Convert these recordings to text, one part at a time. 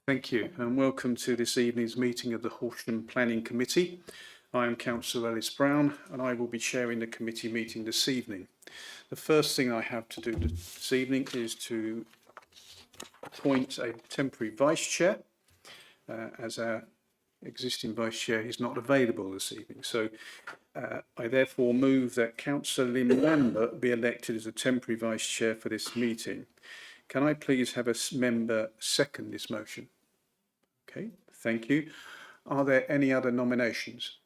Thank you, and welcome to this evening's meeting of the Horsham Planning Committee. I am Councillor Ellis Brown, and I will be chairing the committee meeting this evening. The first thing I have to do this evening is to appoint a temporary vice chair, as our existing vice chair is not available this evening. So I therefore move that Councillor Lynn Lambert be elected as a temporary vice chair for this meeting. Can I please have a member second this motion? Okay, thank you. Are there any other nominations?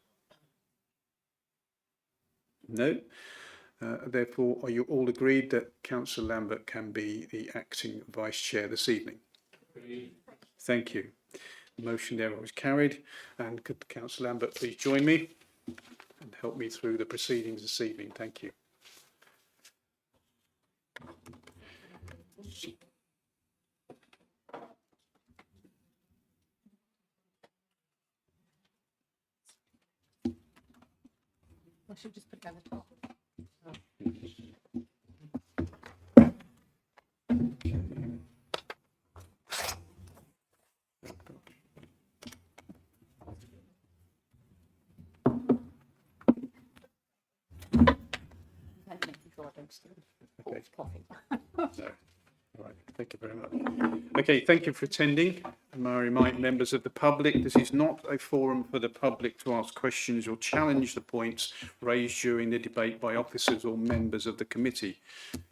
No. Therefore, are you all agreed that Councillor Lambert can be the acting vice chair this evening? Agreed. Thank you. The motion there was carried. And could Councillor Lambert please join me and help me through the proceedings this evening? Thank you. I should just put it down the top. Okay. No. All right. Thank you very much. Okay, thank you for attending. And I remind members of the public, this is not a forum for the public to ask questions or challenge the points raised during the debate by officers or members of the committee.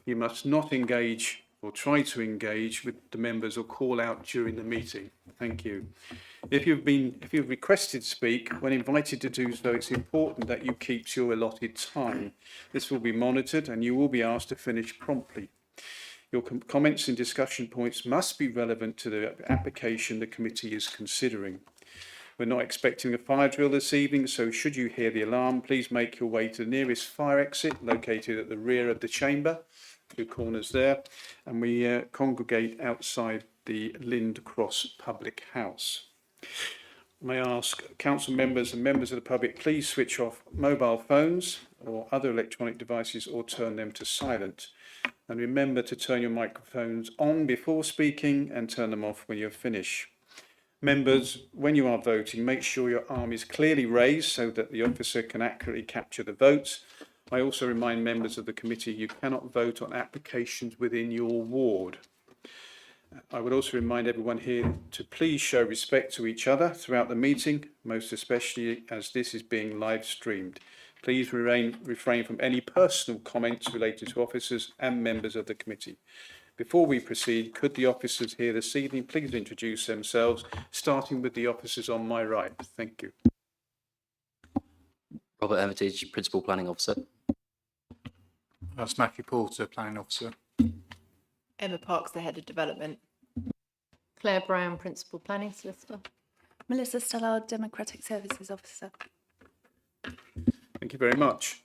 You must not engage or try to engage with the members or call out during the meeting. Thank you. If you've requested to speak, when invited to do so, it's important that you keep to your allotted time. This will be monitored and you will be asked to finish promptly. Your comments and discussion points must be relevant to the application the committee is considering. We're not expecting a fire drill this evening, so should you hear the alarm, please make your way to the nearest fire exit located at the rear of the chamber, two corners there, and we congregate outside the Lind Cross Public House. May I ask council members and members of the public, please switch off mobile phones or other electronic devices or turn them to silent. And remember to turn your microphones on before speaking and turn them off when you're finished. Members, when you are voting, make sure your arm is clearly raised so that the officer can accurately capture the votes. I also remind members of the committee you cannot vote on applications within your ward. I would also remind everyone here to please show respect to each other throughout the meeting, most especially as this is being live streamed. Please refrain from any personal comments related to officers and members of the committee. Before we proceed, could the officers here this evening please introduce themselves, starting with the officers on my right. Thank you. Robert Hermitage, Principal Planning Officer. That's Matthew Porter, Planning Officer. Emma Parks, the Head of Development. Claire Brown, Principal Planning Solicitor. Melissa Stallard, Democratic Services Officer. Thank you very much.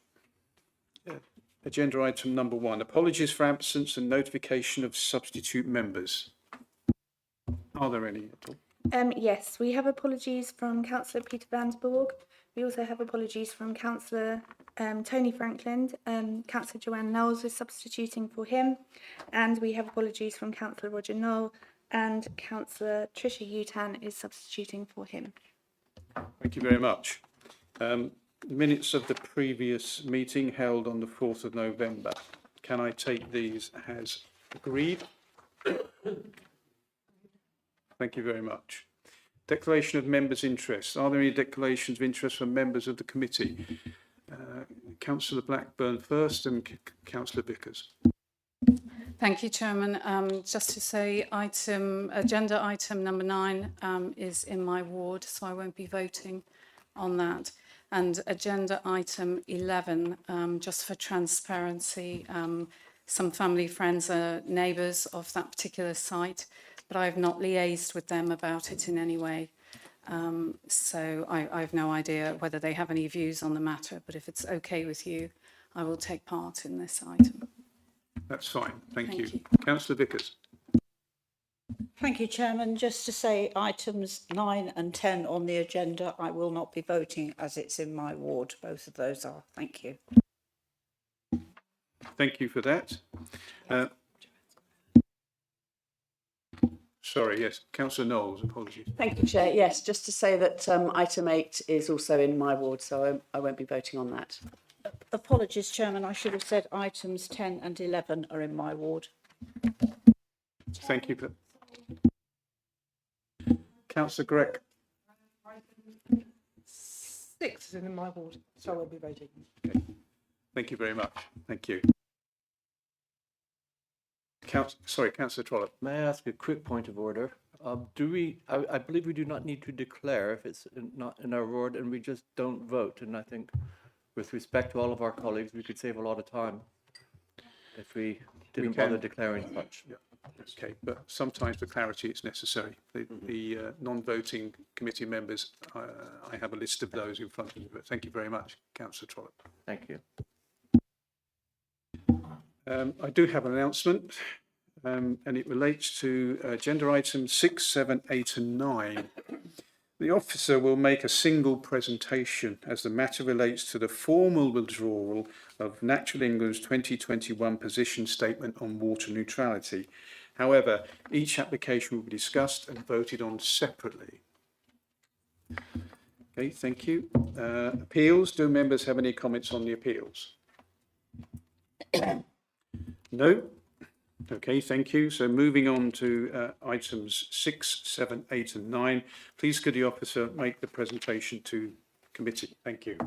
Agenda item number 1, apologies for absence and notification of substitute members. Are there any at all? Yes, we have apologies from Councillor Peter Vanderborg. We also have apologies from Councillor Tony Franklin. Councillor Joanne Knowles is substituting for him. And we have apologies from Councillor Roger Knoll, and Councillor Tricia Utan is substituting for him. Thank you very much. Minutes of the previous meeting held on the 4th of November. Can I take these as agreed? Thank you very much. Declaration of members' interest. Are there any declarations of interest from members of the committee? Councillor Blackburn first and Councillor Vickers. Thank you, Chairman. Just to say, agenda item number 9 is in my ward, so I won't be voting on that. And agenda item 11, just for transparency, some family, friends are neighbours of that particular site, but I have not liaised with them about it in any way. So I have no idea whether they have any views on the matter, but if it's okay with you, I will take part in this item. That's fine. Thank you. Councillor Vickers. Thank you, Chairman. Just to say items 9 and 10 on the agenda, I will not be voting as it's in my ward. Both of those are. Thank you. Thank you for that. Sorry, yes, councillor Knowles, apologies. Thank you, Chair. Yes, just to say that item 8 is also in my ward, so I won't be voting on that. Apologies, Chairman, I should have said items 10 and 11 are in my ward. Thank you. Councillor Grech. 6 is in my ward, so I won't be voting. Okay. Thank you very much. Thank you. Councillor Trollope. May I ask a quick point of order? I believe we do not need to declare if it's not in our ward, and we just don't vote. And I think with respect to all of our colleagues, we could save a lot of time if we didn't bother declaring such. Yeah. Okay, but sometimes for clarity it's necessary. The non-voting committee members, I have a list of those in front of me, but thank you very much, Councillor Trollope. Thank you. I do have an announcement, and it relates to agenda items 6, 7, 8 and 9. The officer will make a single presentation as the matter relates to the formal withdrawal of Natural England's 2021 position statement on water neutrality. However, each application will be discussed and voted on separately. Okay, thank you. Appeals, do members have any comments on the appeals? No? Okay, thank you. So moving on to items 6, 7, 8 and 9. Please could the officer make the presentation to committee? Thank you.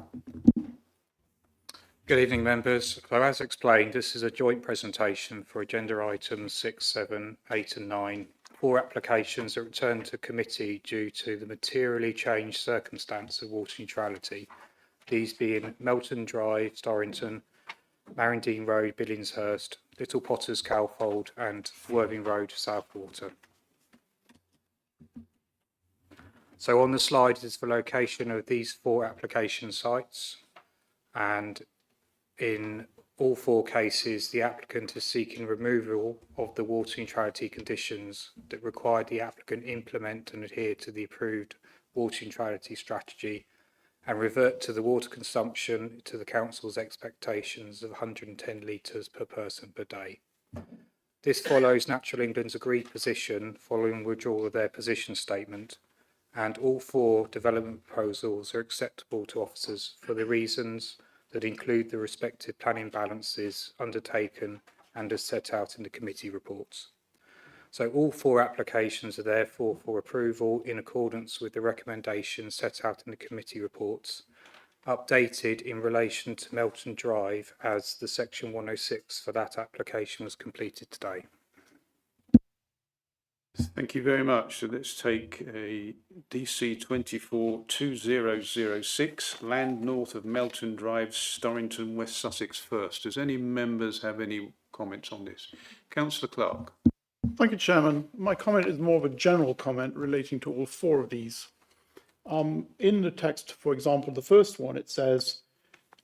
Good evening, members. So as explained, this is a joint presentation for agenda items 6, 7, 8 and 9. 4 applications that returned to committee due to the materially changed circumstance of water neutrality. These being Melton Drive, Storrington, Marindine Road, Billingshurst, Little Potters, Calfold and Worthing Road, Southwater. So on the slide is the location of these 4 application sites, and in all 4 cases the applicant is seeking removal of the water neutrality conditions that require the applicant implement and adhere to the approved water neutrality strategy and revert to the water consumption to the council's expectations of 110 litres per person per day. This follows Natural England's agreed position following withdrawal of their position statement, and all 4 development proposals are acceptable to officers for the reasons that include the respective planning balances undertaken and as set out in the committee reports. So all 4 applications are therefore for approval in accordance with the recommendations set out in the committee reports, updated in relation to Melton Drive as the section 106 for that application was completed today. Thank you very much. So let's take a DC 242006, land north of Melton Drive, Storrington, West Sussex first. Does any members have any comments on this? Councillor Clark. Thank you, Chairman. My comment is more of a general comment relating to all 4 of these. In the text, for example, the first one, it says,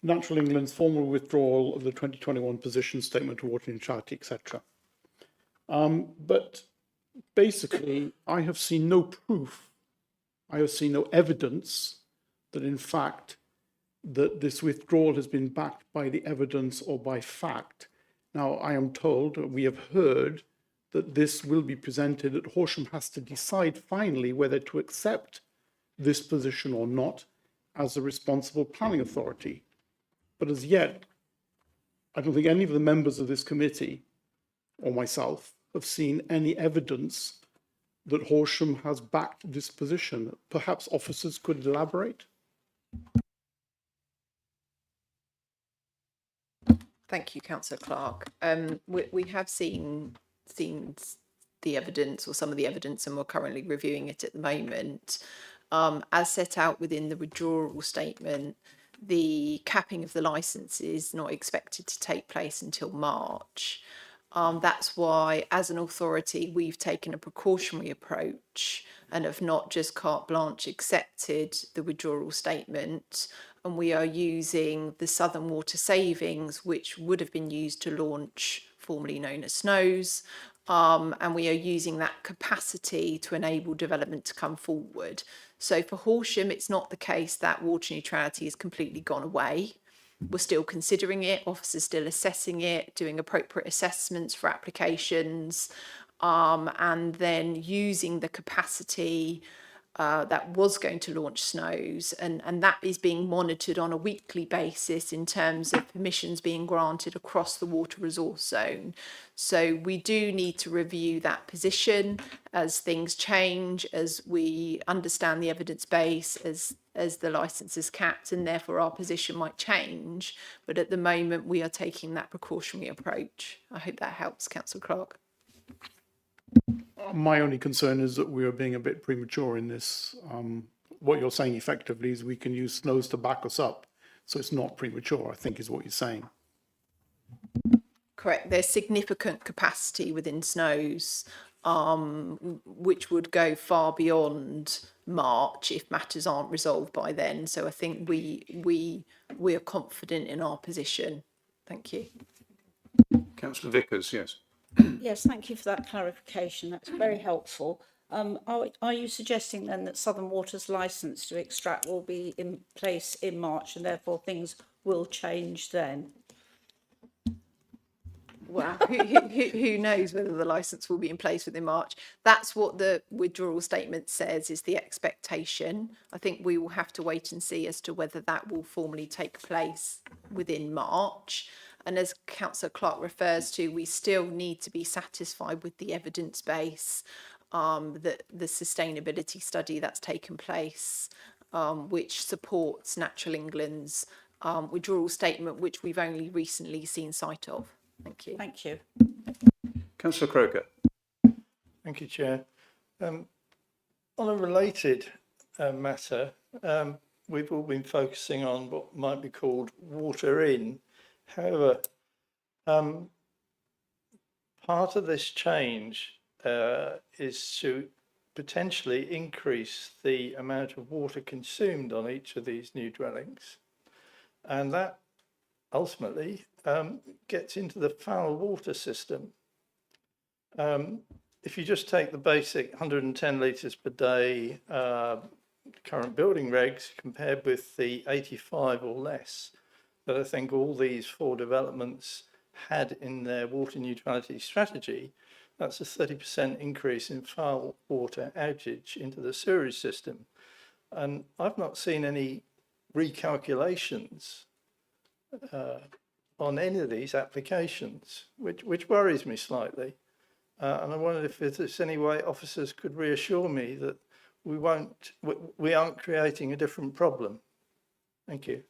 Natural England's formal withdrawal of the 2021 position statement to water neutrality, etc. But basically, I have seen no proof, I have seen no evidence that in fact that this withdrawal has been backed by the evidence or by fact. Now, I am told, we have heard that this will be presented, that Horsham has to decide finally whether to accept this position or not as a responsible planning authority. But as yet, I don't think any of the members of this committee or myself have seen any evidence that Horsham has backed this position. Perhaps officers could elaborate. Thank you, Councillor Clark. We have seen the evidence or some of the evidence, and we're currently reviewing it at the moment. As set out within the withdrawal statement, the capping of the licence is not expected to take place until March. That's why, as an authority, we've taken a precautionary approach and have not just carte blanche accepted the withdrawal statement. And we are using the Southern Water Savings, which would have been used to launch, formerly known as SNOWS, and we are using that capacity to enable development to come forward. So for Horsham, it's not the case that water neutrality has completely gone away. We're still considering it, officers still assessing it, doing appropriate assessments for applications. and then using the capacity that was going to launch snows, and that is being monitored on a weekly basis in terms of permissions being granted across the water resource zone. So we do need to review that position as things change, as we understand the evidence base, as the licence is capped, and therefore our position might change. But at the moment, we are taking that precautionary approach. I hope that helps, Councillor Clark. My only concern is that we are being a bit premature in this. What you're saying effectively is we can use snows to back us up. So it's not premature, I think is what you're saying. Correct. There's significant capacity within snows, which would go far beyond March if matters aren't resolved by then. So I think we are confident in our position. Thank you. Councillor Vickers, yes. Yes, thank you for that clarification. That's very helpful. Are you suggesting then that Southern Water's licence to extract will be in place in March and therefore things will change then? Well, who knows whether the licence will be in place within March? That's what the withdrawal statement says is the expectation. I think we will have to wait and see as to whether that will formally take place within March. And as Councillor Clark refers to, we still need to be satisfied with the evidence base, the sustainability study that's taken place, which supports Natural England's withdrawal statement, which we've only recently seen sight of. Thank you. Thank you. Councillor Croker. Thank you, Chair. On a related matter, we've all been focusing on what might be called water in. However, part of this change is to potentially increase the amount of water consumed on each of these new dwellings. And that ultimately gets into the foul water system. If you just take the basic 110 litres per day current building regs compared with the 85 or less that I think all these 4 developments had in their water neutrality strategy, that's a 30% increase in foul water outage into the sewerage system. And I've not seen any recalculations on any of these applications, which worries me slightly. And I wondered if there's any way officers could reassure me that we aren't creating a different problem. Thank you.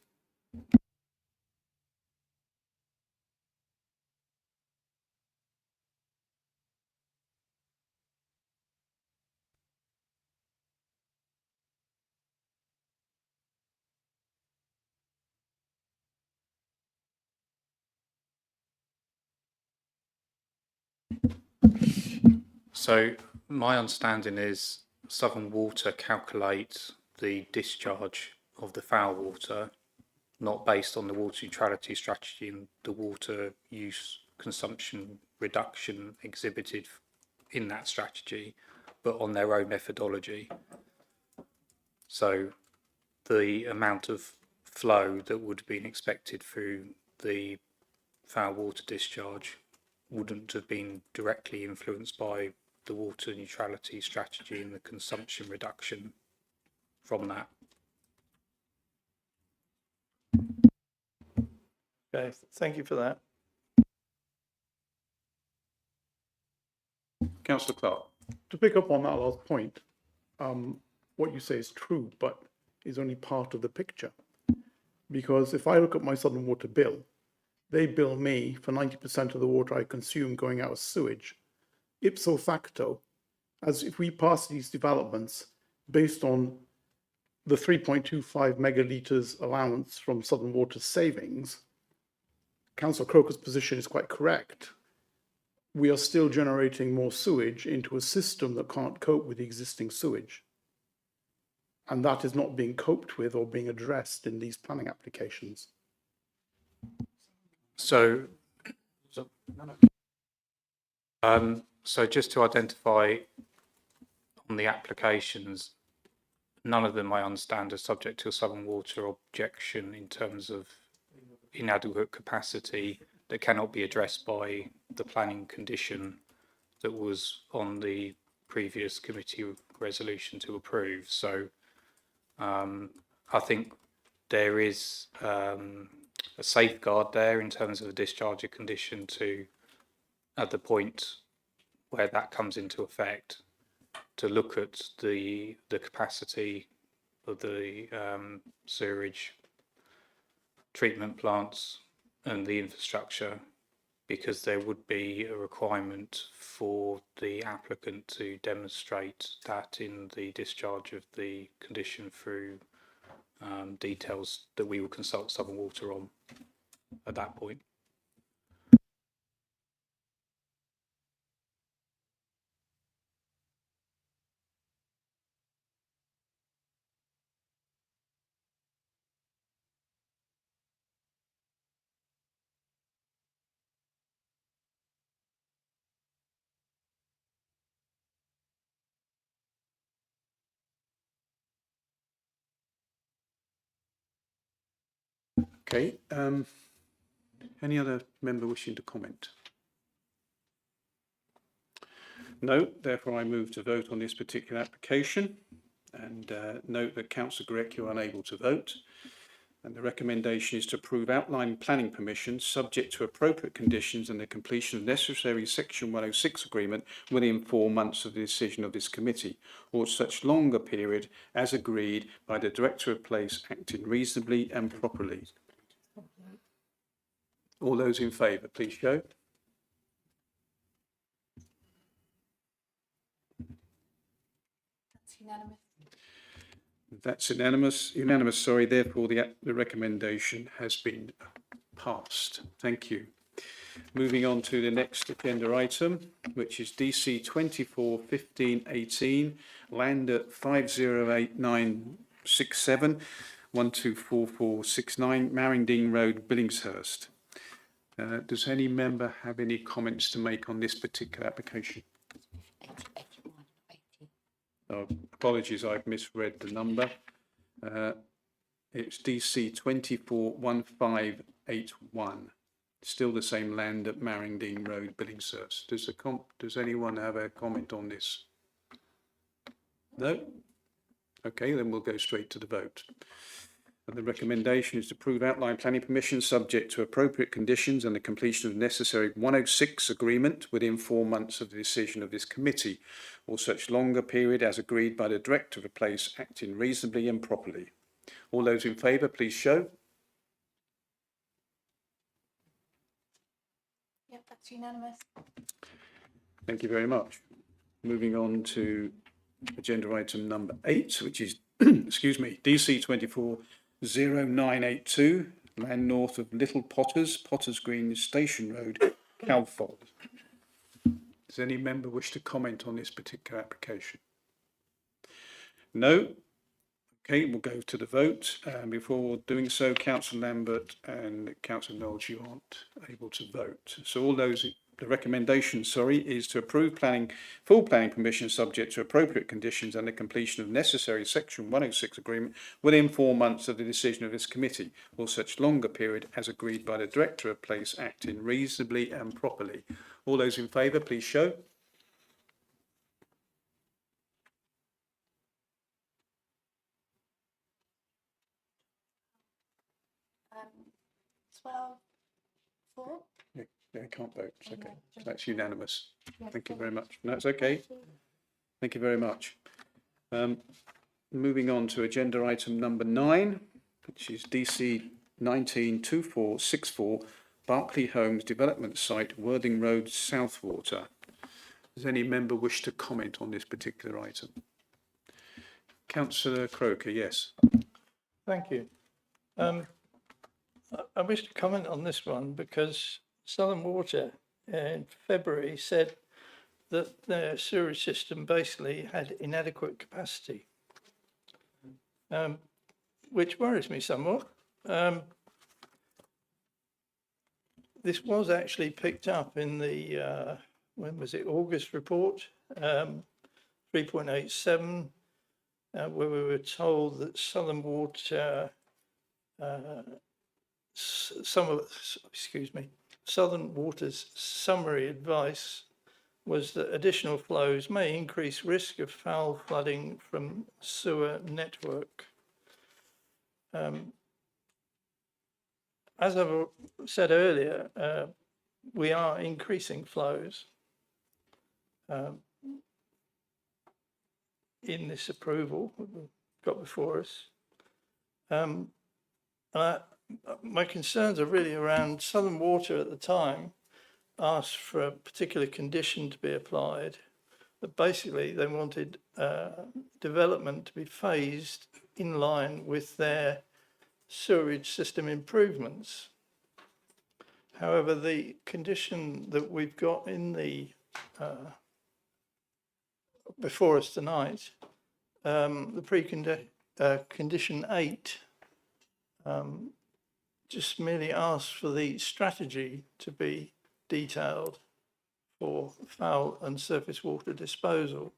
So my understanding is Southern Water calculates the discharge of the foul water, not based on the water neutrality strategy and the water use consumption reduction exhibited in that strategy, but on their own methodology. So the amount of flow that would have been expected through the foul water discharge wouldn't have been directly influenced by the water neutrality strategy and the consumption reduction from that. Okay, thank you for that. Councillor Clark. To pick up on that last point, what you say is true, but is only part of the picture. Because if I look at my Southern Water bill, they bill me for 90% of the water I consume going out as sewage. Ipso facto, as if we pass these developments based on the 3.25 megalitres allowance from Southern Water savings, Councillor Croker's position is quite correct. We are still generating more sewage into a system that can't cope with the existing sewage. And that is not being coped with or being addressed in these planning applications. So just to identify on the applications, none of them I understand are subject to a Southern Water objection in terms of inadequate capacity that cannot be addressed by the planning condition that was on the previous committee resolution to approve. So I think there is a safeguard there in terms of the discharge condition to, at the point where that comes into effect, to look at the capacity of the sewerage treatment plants and the infrastructure, because there would be a requirement for the applicant to demonstrate that in the discharge of the condition through details that we will consult Southern Water on at that point. Okay, any other member wishing to comment? No, therefore I move to vote on this particular application, and note that Councillor Grech, you are unable to vote, and the recommendation is to approve outline planning permission subject to appropriate conditions and the completion of necessary section 106 agreement within 4 months of the decision of this committee, or such longer period as agreed by the Director of Place acting reasonably and properly. All those in favour, please show. That's unanimous. That's unanimous, sorry, therefore the recommendation has been passed. Thank you. Moving on to the next agenda item, which is DC 241518, land at 508967 124469 Marringdean Road, Billingshurst. Does any member have any comments to make on this particular application? Oh, apologies, I've misread the number. It's DC 241581. Still the same land at Marringdean Road, Billingshurst. Does anyone have a comment on this? No? Okay, then we'll go straight to the vote. And the recommendation is to approve outline planning permission subject to appropriate conditions and the completion of necessary 106 agreement within 4 months of the decision of this committee, or such longer period as agreed by the Director of a place acting reasonably and properly. All those in favour, please show. Yep, that's unanimous. Thank you very much. Moving on to agenda item number 8, which is, excuse me, DC 240982, land north of Little Potters, Potters Green Station Road, Calfold. Does any member wish to comment on this particular application? No? Okay, we'll go to the vote. Before doing so, Councillor Lambert and Councillor Knowles, you aren't able to vote. So all those, the recommendation, is to approve full planning permission subject to appropriate conditions and the completion of necessary section 106 agreement within 4 months of the decision of this committee, or such longer period as agreed by the Director of Place acting reasonably and properly. All those in favour, please show. Um, 12-4. Yeah, I can't vote. It's okay. That's unanimous. Thank you very much. No, it's okay. Thank you very much. Moving on to agenda item number 9, which is DC 192464, Berkeley Homes Development Site, Worthing Road, Southwater. Does any member wish to comment on this particular item? Councillor Croker, yes. Thank you. I wish to comment on this one because Southern Water in February said that their sewerage system basically had inadequate capacity, which worries me somewhat. This was actually picked up in the, when was it, August report, 3.87, where we were told that Southern Water, Southern Water's summary advice was that additional flows may increase risk of foul flooding from sewer network. As I've said earlier, we are increasing flows in this approval that we've got before us. My concerns are really around Southern Water at the time asked for a particular condition to be applied, that basically they wanted development to be phased in line with their sewerage system improvements. However, the condition that we've got in the before us tonight, the condition 8, just merely asks for the strategy to be detailed for foul and surface water disposal.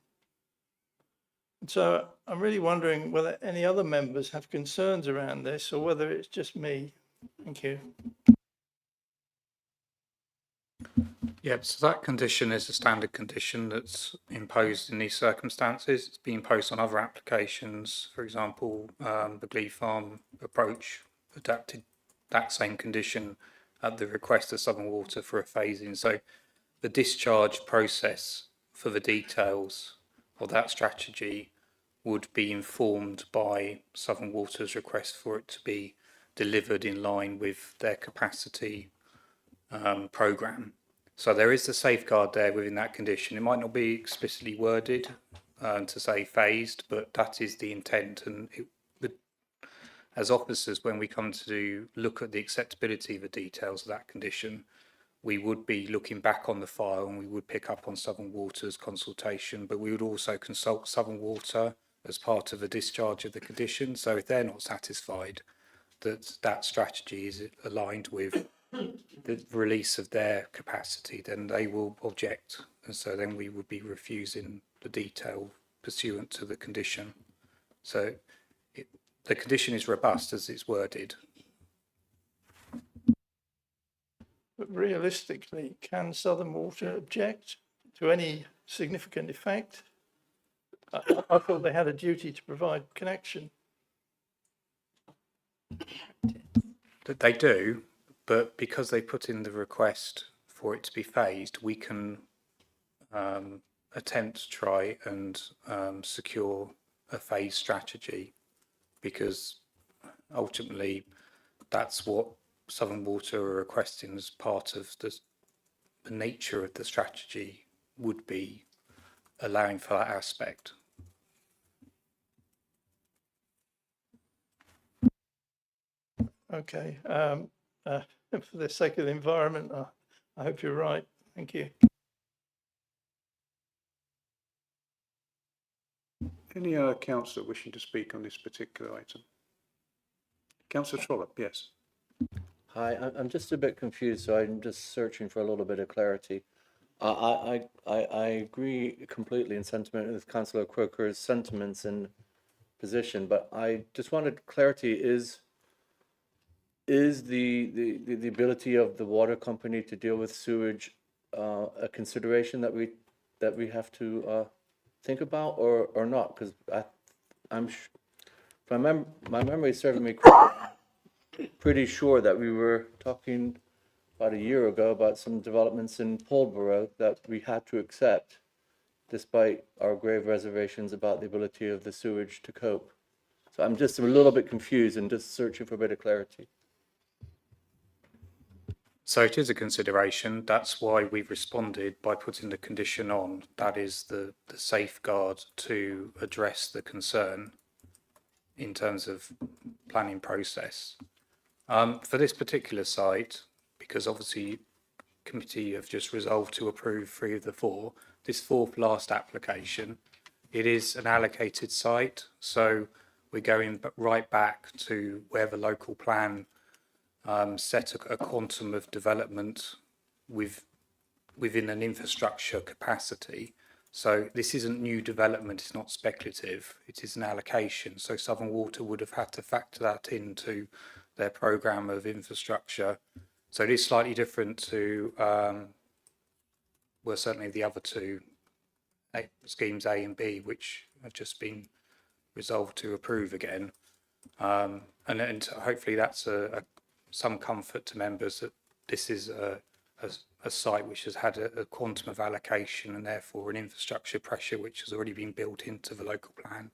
And so I'm really wondering whether any other members have concerns around this or whether it's just me. Thank you. Yep, so that condition is a standard condition that's imposed in these circumstances. It's been imposed on other applications. For example, the Glee Farm approach adapted that same condition at the request of Southern Water for a phasing. So the discharge process for the details of that strategy would be informed by Southern Water's request for it to be delivered in line with their capacity programme. So there is a safeguard there within that condition. It might not be explicitly worded to say phased, but that is the intent. And as officers, when we come to look at the acceptability of the details of that condition, we would be looking back on the file and we would pick up on Southern Water's consultation, but we would also consult Southern Water as part of the discharge of the condition. So if they're not satisfied that that strategy is aligned with the release of their capacity, then they will object, and so then we would be refusing the detail pursuant to the condition. So the condition is robust as it's worded. But realistically, can Southern Water object to any significant effect? I thought they had a duty to provide connection. That they do, but because they put in the request for it to be phased, we can attempt to try and secure a phased strategy, because ultimately that's what Southern Water are requesting as part of the nature of the strategy, would be allowing for that aspect. Okay. For the sake of the environment, I hope you're right. Thank you. Any councillor wishing to speak on this particular item? Councillor Trollope, yes. Hi, I'm just a bit confused, so I'm just searching for a little bit of clarity. I agree completely in sentiment with Councillor Crooker's sentiments and position, but I just wanted clarity. Is the ability of the water company to deal with sewage a consideration that we have to think about, or not? Because my memory is serving me pretty sure that we were talking about a year ago about some developments in Polborough that we had to accept, despite our grave reservations about the ability of the sewage to cope. So I'm just a little bit confused and just searching for a bit of clarity. So it is a consideration. That's why we've responded by putting the condition on. That is the safeguard to address the concern in terms of planning process. For this particular site, because obviously committee have just resolved to approve 3 of the 4, this 4th last application, it is an allocated site. So we're going right back to where the local plan set a quantum of development within an infrastructure capacity. So this isn't new development, it's not speculative, it is an allocation. So Southern Water would have had to factor that into their programme of infrastructure. So it is slightly different to were certainly the other two schemes A and B, which have just been resolved to approve again. And hopefully that's some comfort to members that this is a site which has had a quantum of allocation and therefore an infrastructure pressure which has already been built into the local plan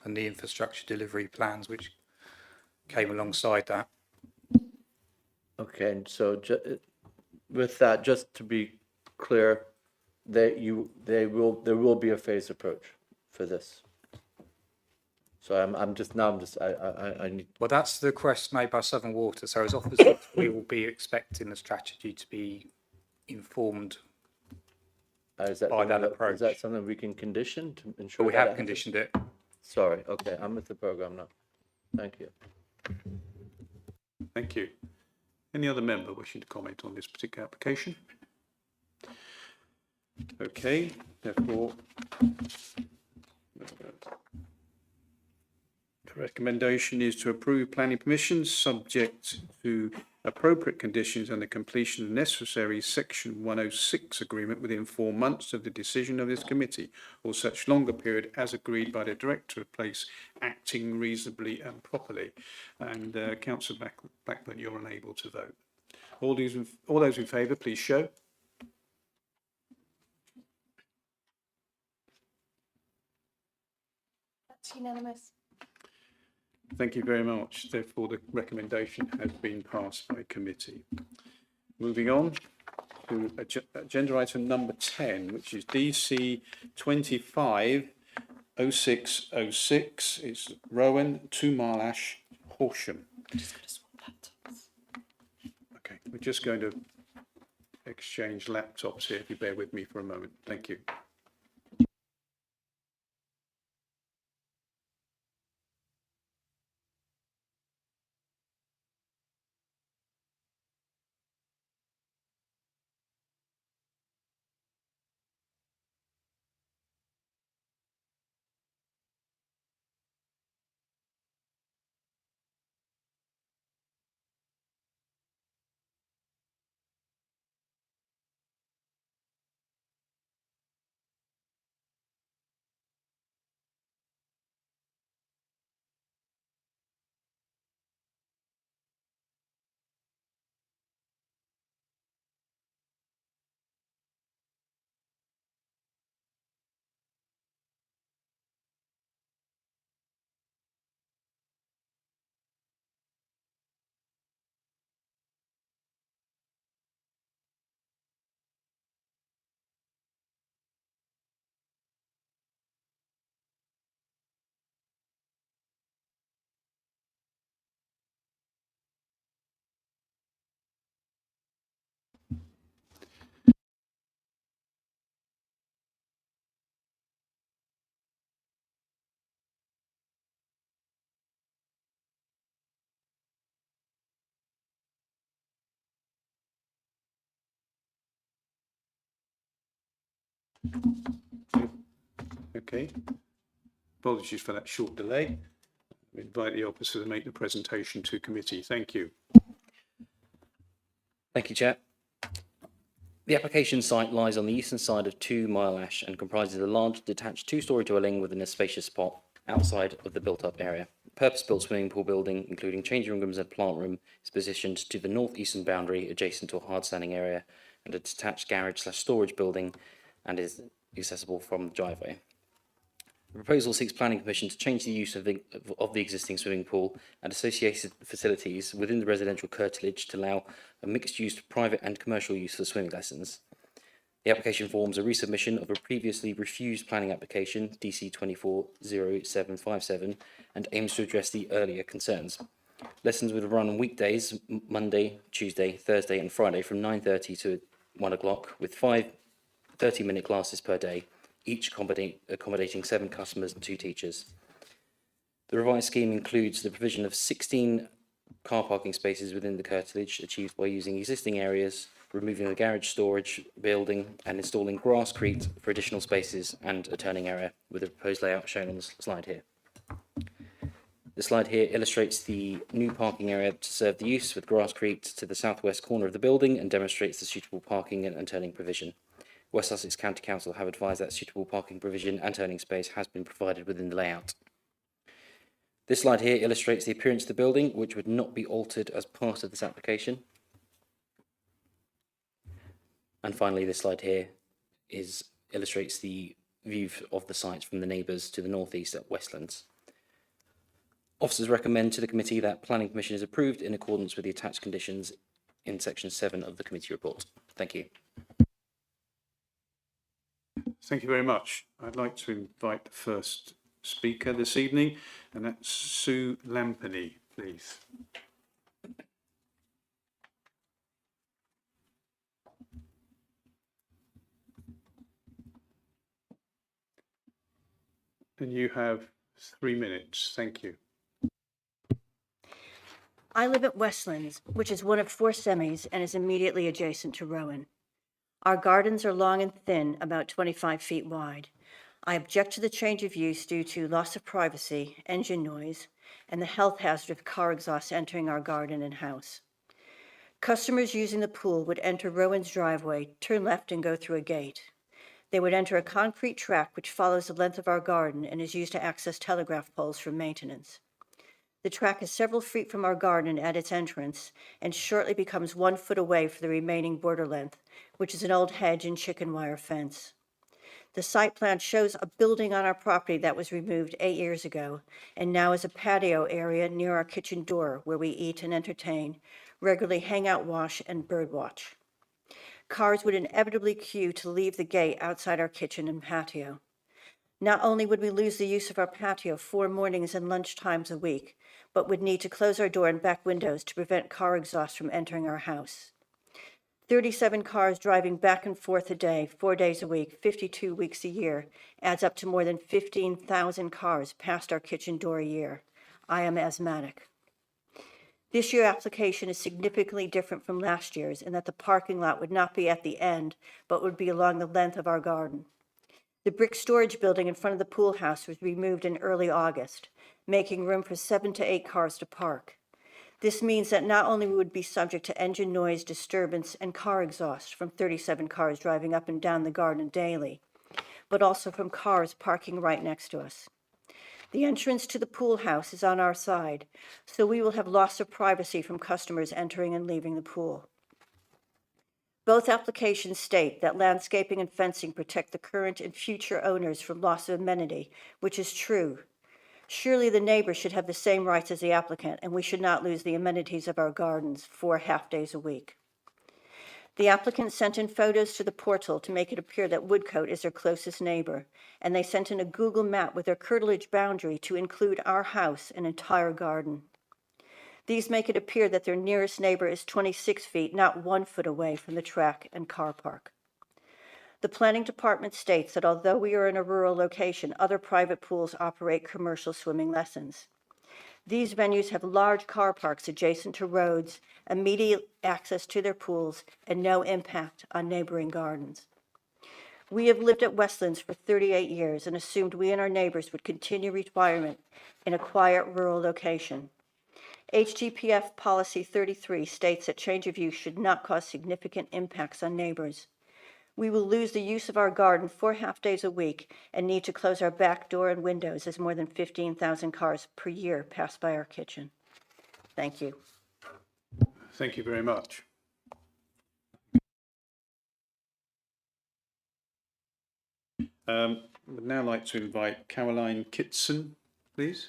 and the infrastructure delivery plans which came alongside that. Okay, and so with that, just to be clear, there will be a phased approach for this. So I need. Well, that's the request made by Southern Water. So as officers, we will be expecting the strategy to be informed Is that by that something approach. Is that something we can condition to ensure? But we that have happens? conditioned it. Sorry, okay, I'm with the program now. Thank you. Thank you. Any other member wishing to comment on this particular application? Okay, therefore, the recommendation is to approve planning permissions subject to appropriate conditions and the completion of necessary section 106 agreement within 4 months of the decision of this committee or such longer period as agreed by the director of place acting reasonably and properly. And Councillor Blackburn, you're unable to vote. All those in favour, please show. That's unanimous. Thank you very much. Therefore, the recommendation has been passed by committee. Moving on to agenda item number 10, which is DC 250606. It's Rowan, 2 Mile Ash, Horsham. Okay, we're just going to exchange laptops here, if you bear with me for a moment. Thank you. Okay. Apologies for that short delay. I invite the officer to make the presentation to committee. Thank you. Thank you, Chair. The application site lies on the eastern side of 2 Mile Ash and comprises a large detached 2-storey dwelling within a spacious plot outside of the built-up area. Purpose-built swimming pool building, including changing rooms and plant room, is positioned to the northeastern boundary adjacent to a hard-standing area and a detached garage/storage building and is accessible from the driveway. The proposal seeks planning permission to change the use of the existing swimming pool and associated facilities within the residential curtilage to allow a mixed-use private and commercial use for swimming lessons. The application forms a resubmission of a previously refused planning application, DC 240757, and aims to address the earlier concerns. Lessons would run on weekdays, Monday, Tuesday, Thursday and Friday from 9:30 to 1 o'clock, with 5 30-minute classes per day, each accommodating 7 customers and 2 teachers. The revised scheme includes the provision of 16 car parking spaces within the curtilage, achieved by using existing areas, removing the garage storage building and installing grasscrete for additional spaces and a turning area, with the proposed layout shown on the slide here. The slide here illustrates the new parking area to serve the use with grasscrete to the southwest corner of the building and demonstrates the suitable parking and turning provision. West Sussex County Council have advised that suitable parking provision and turning space has been provided within the layout. This slide here illustrates the appearance of the building, which would not be altered as part of this application. And finally, this slide here illustrates the view of the site from the neighbours to the northeast at Westlands. Officers recommend to the committee that planning permission is approved in accordance with the attached conditions in section 7 of the committee report. Thank you. Thank you very much. I'd like to invite the first speaker this evening, and that's Sue Lampany, please. And you have 3 minutes. Thank you. I live at Westlands, which is one of 4 semis and is immediately adjacent to Rowan. Our gardens are long and thin, about 25 feet wide. I object to the change of use due to loss of privacy, engine noise, and the health hazard of car exhaust entering our garden and house. Customers using the pool would enter Rowan's driveway, turn left and go through a gate. They would enter a concrete track which follows the length of our garden and is used to access telegraph poles for maintenance. The track is several feet from our garden at its entrance and shortly becomes 1 foot away for the remaining border length, which is an old hedge and chicken wire fence. The site plan shows a building on our property that was removed 8 years ago and now is a patio area near our kitchen door where we eat and entertain, regularly hang out, wash, and bird watch. Cars would inevitably queue to leave the gate outside our kitchen and patio. Not only would we lose the use of our patio 4 mornings and lunch times a week, but would need to close our door and back windows to prevent car exhaust from entering our house. 37 cars driving back and forth a day, 4 days a week, 52 weeks a year, adds up to more than 15,000 cars past our kitchen door a year. I am asthmatic. This year's application is significantly different from last year's in that the parking lot would not be at the end, but would be along the length of our garden. The brick storage building in front of the pool house was removed in early August, making room for 7 to 8 cars to park. This means that not only would we be subject to engine noise, disturbance, and car exhaust from 37 cars driving up and down the garden daily, but also from cars parking right next to us. The entrance to the pool house is on our side, so we will have loss of privacy from customers entering and leaving the pool. Both applications state that landscaping and fencing protect the current and future owners from loss of amenity, which is true. Surely the neighbors should have the same rights as the applicant, and we should not lose the amenities of our gardens 4 half-days a week. The applicant sent in photos to the portal to make it appear that Woodcote is their closest neighbor, and they sent in a Google map with their curtilage boundary to include our house and entire garden. These make it appear that their nearest neighbor is 26 feet, not 1 foot away from the track and car park. The planning department states that although we are in a rural location, other private pools operate commercial swimming lessons. These venues have large car parks adjacent to roads, immediate access to their pools, and no impact on neighboring gardens. We have lived at Westlands for 38 years and assumed we and our neighbors would continue retirement in a quiet rural location. HTPF Policy 33 states that change of use should not cause significant impacts on neighbors. We will lose the use of our garden 4 half-days a week and need to close our back door and windows as more than 15,000 cars per year pass by our kitchen. Thank you. Thank you very much. Would now like to invite Caroline Kitson, please.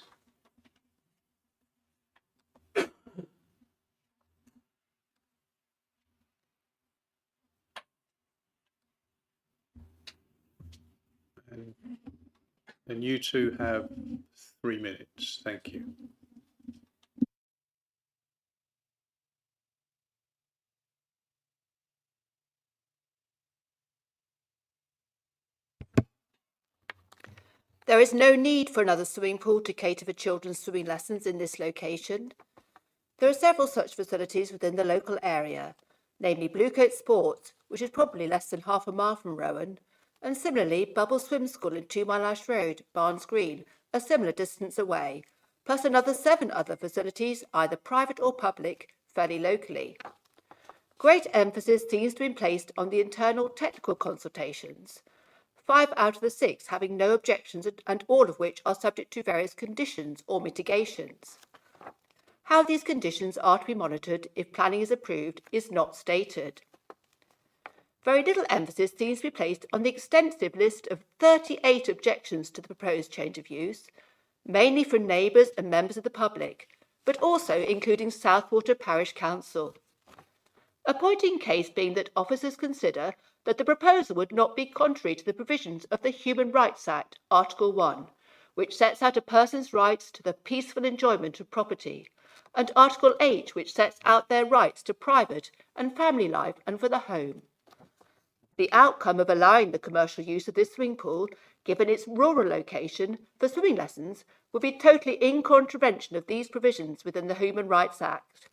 And you two have 3 minutes. Thank you. There is no need for another swimming pool to cater for children's swimming lessons in this location. There are several such facilities within the local area, namely Bluecoat Sports, which is probably less than half a mile from Rowan, and similarly Bubble Swim School in 2 Mile Ash Road, Barnes Green, a similar distance away, plus another 7 other facilities, either private or public, fairly locally. Great emphasis seems to be placed on the internal technical consultations, 5 out of the 6 having no objections and all of which are subject to various conditions or mitigations. How these conditions are to be monitored if planning is approved is not stated. Very little emphasis seems to be placed on the extensive list of 38 objections to the proposed change of use, mainly from neighbours and members of the public, but also including Southwater Parish Council. A point in case being that officers consider that the proposal would not be contrary to the provisions of the Human Rights Act, Article 1, which sets out a person's rights to the peaceful enjoyment of property, and Article 8, which sets out their rights to private and family life and for the home. The outcome of allowing the commercial use of this swimming pool, given its rural location for swimming lessons, would be totally in contravention of these provisions within the Human Rights Act.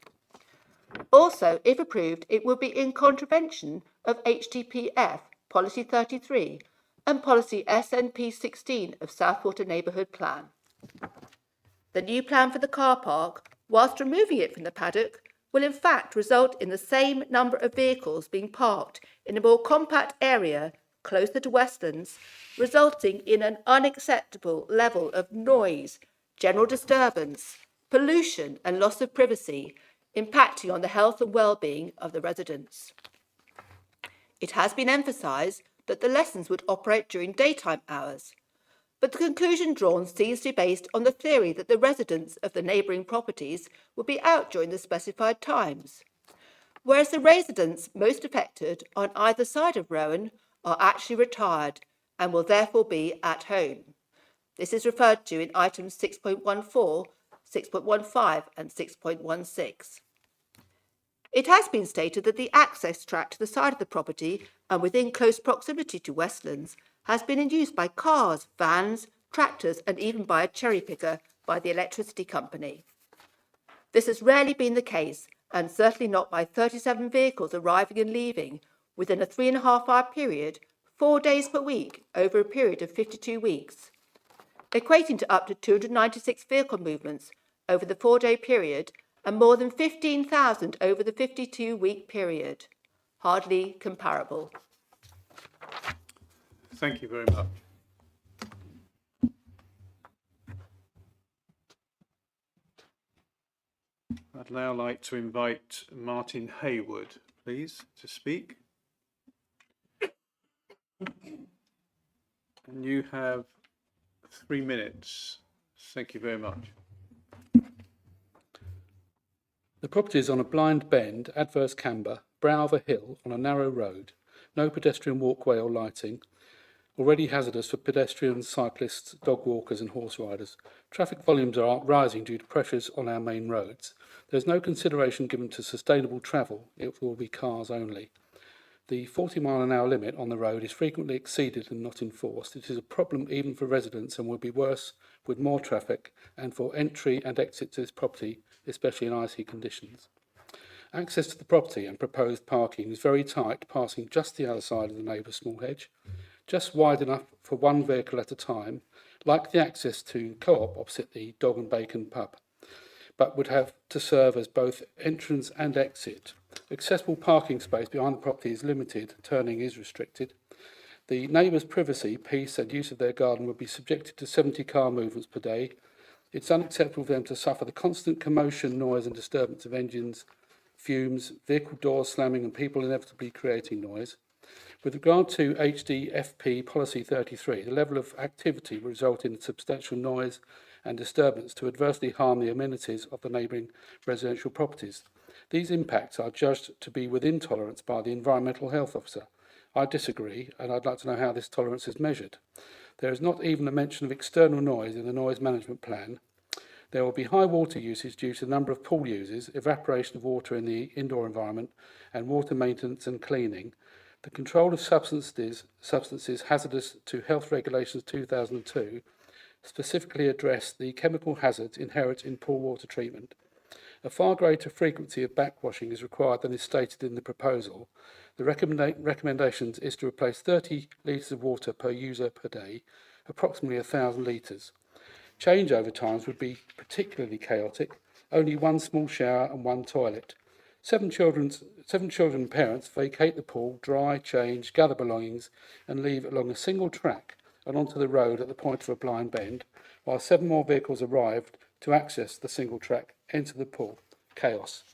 Also, if approved, it would be in contravention of HTPF Policy 33 and Policy SNP 16 of Southwater Neighbourhood Plan. The new plan for the car park, whilst removing it from the paddock, will in fact result in the same number of vehicles being parked in a more compact area closer to Westlands, resulting in an unacceptable level of noise, general disturbance, pollution and loss of privacy, impacting on the health and well-being of the residents. It has been emphasised that the lessons would operate during daytime hours, but the conclusion drawn seems to be based on the theory that the residents of the neighbouring properties would be out during the specified times, whereas the residents most affected on either side of Rowan are actually retired and will therefore be at home. This is referred to in items 6.14, 6.15 and 6.16. It has been stated that the access track to the side of the property and within close proximity to Westlands has been in use by cars, vans, tractors and even by a cherry picker by the electricity company. This has rarely been the case, and certainly not by 37 vehicles arriving and leaving within a 3.5-hour period, 4 days per week over a period of 52 weeks, equating to up to 296 vehicle movements over the 4-day period and more than 15,000 over the 52-week period. Hardly comparable. Thank you very much. I'd now like to invite Martin Haywood, please, to speak. And you have 3 minutes. Thank you very much. The property is on a blind bend, adverse camber, brow of a hill on a narrow road, no pedestrian walkway or lighting, already hazardous for pedestrians, cyclists, dog walkers and horse riders. Traffic volumes are rising due to pressures on our main roads. There is no consideration given to sustainable travel. It will be cars only. The 40-mile-an-hour limit on the road is frequently exceeded and not enforced. It is a problem even for residents and will be worse with more traffic and for entry and exit to this property, especially in icy conditions. Access to the property and proposed parking is very tight, passing just the other side of the neighbour's small hedge, just wide enough for one vehicle at a time, like the access to Co-op opposite the Dog and Bacon pub, but would have to serve as both entrance and exit. Accessible parking space behind the property is limited, turning is restricted. The neighbours' privacy, peace and use of their garden would be subjected to 70 car movements per day. It's unacceptable for them to suffer the constant commotion, noise and disturbance of engines, fumes, vehicle doors slamming and people inevitably creating noise. With regard to HDFP Policy 33, the level of activity will result in substantial noise and disturbance to adversely harm the amenities of the neighbouring residential properties. These impacts are judged to be within tolerance by the Environmental Health Officer. I disagree, and I'd like to know how this tolerance is measured. There is not even a mention of external noise in the noise management plan. There will be high water usage due to the number of pool users, evaporation of water in the indoor environment, and water maintenance and cleaning. The Control of Substances Hazardous to Health Regulations 2002 specifically address the chemical hazards inherent in pool water treatment. A far greater frequency of backwashing is required than is stated in the proposal. The recommendations is to replace 30 litres of water per user per day, approximately 1,000 litres. Changeover times would be particularly chaotic, only one small shower and one toilet. Seven children and parents vacate the pool, dry, change, gather belongings and leave along a single track and onto the road at the point of a blind bend, while 7 more vehicles arrived to access the single track, enter the pool. Chaos.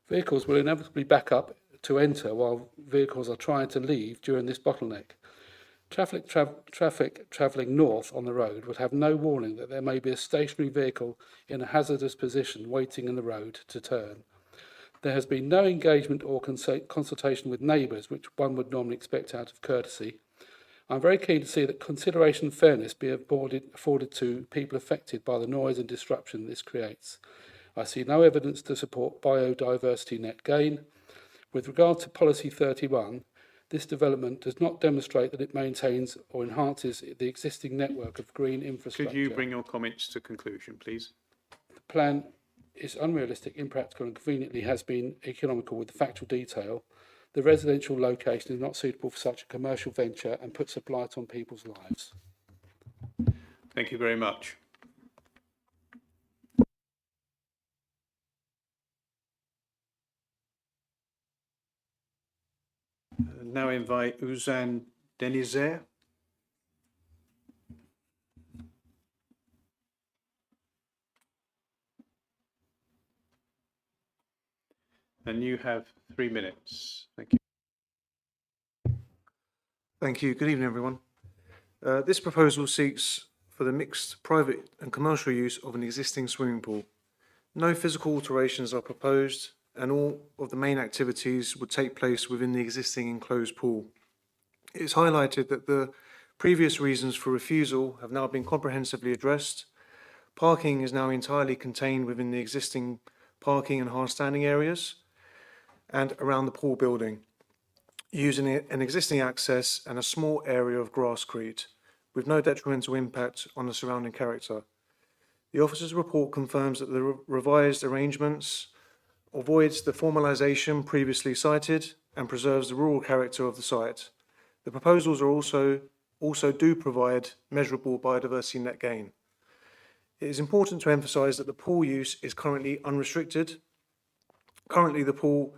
Vehicles will inevitably back up to enter while vehicles are trying to leave during this bottleneck. Traffic travelling north on the road would have no warning that there may be a stationary vehicle in a hazardous position waiting in the road to turn. There has been no engagement or consultation with neighbours, which one would normally expect out of courtesy. I'm very keen to see that consideration and fairness be afforded to people affected by the noise and disruption this creates. I see no evidence to support biodiversity net gain. With regard to Policy 31, this development does not demonstrate that it maintains or enhances the existing network of green infrastructure. Could you bring your comments to conclusion, please? The plan is unrealistic, impractical and conveniently has been economical with the factual detail. The residential location is not suitable for such a commercial venture and puts a blight on people's lives. Thank you very much. Now invite Uzan Denizer. And you have 3 minutes. Thank you. Thank you. Good evening, everyone. This proposal seeks for the mixed private and commercial use of an existing swimming pool. No physical alterations are proposed, and all of the main activities would take place within the existing enclosed pool. It is highlighted that the previous reasons for refusal have now been comprehensively addressed. Parking is now entirely contained within the existing parking and hard standing areas and around the pool building, using an existing access and a small area of grasscrete, with no detrimental impact on the surrounding character. The officer's report confirms that the revised arrangements avoids the formalisation previously cited and preserves the rural character of the site. The proposals are also do provide measurable biodiversity net gain. It is important to emphasise that the pool use is currently unrestricted. Currently, the pool,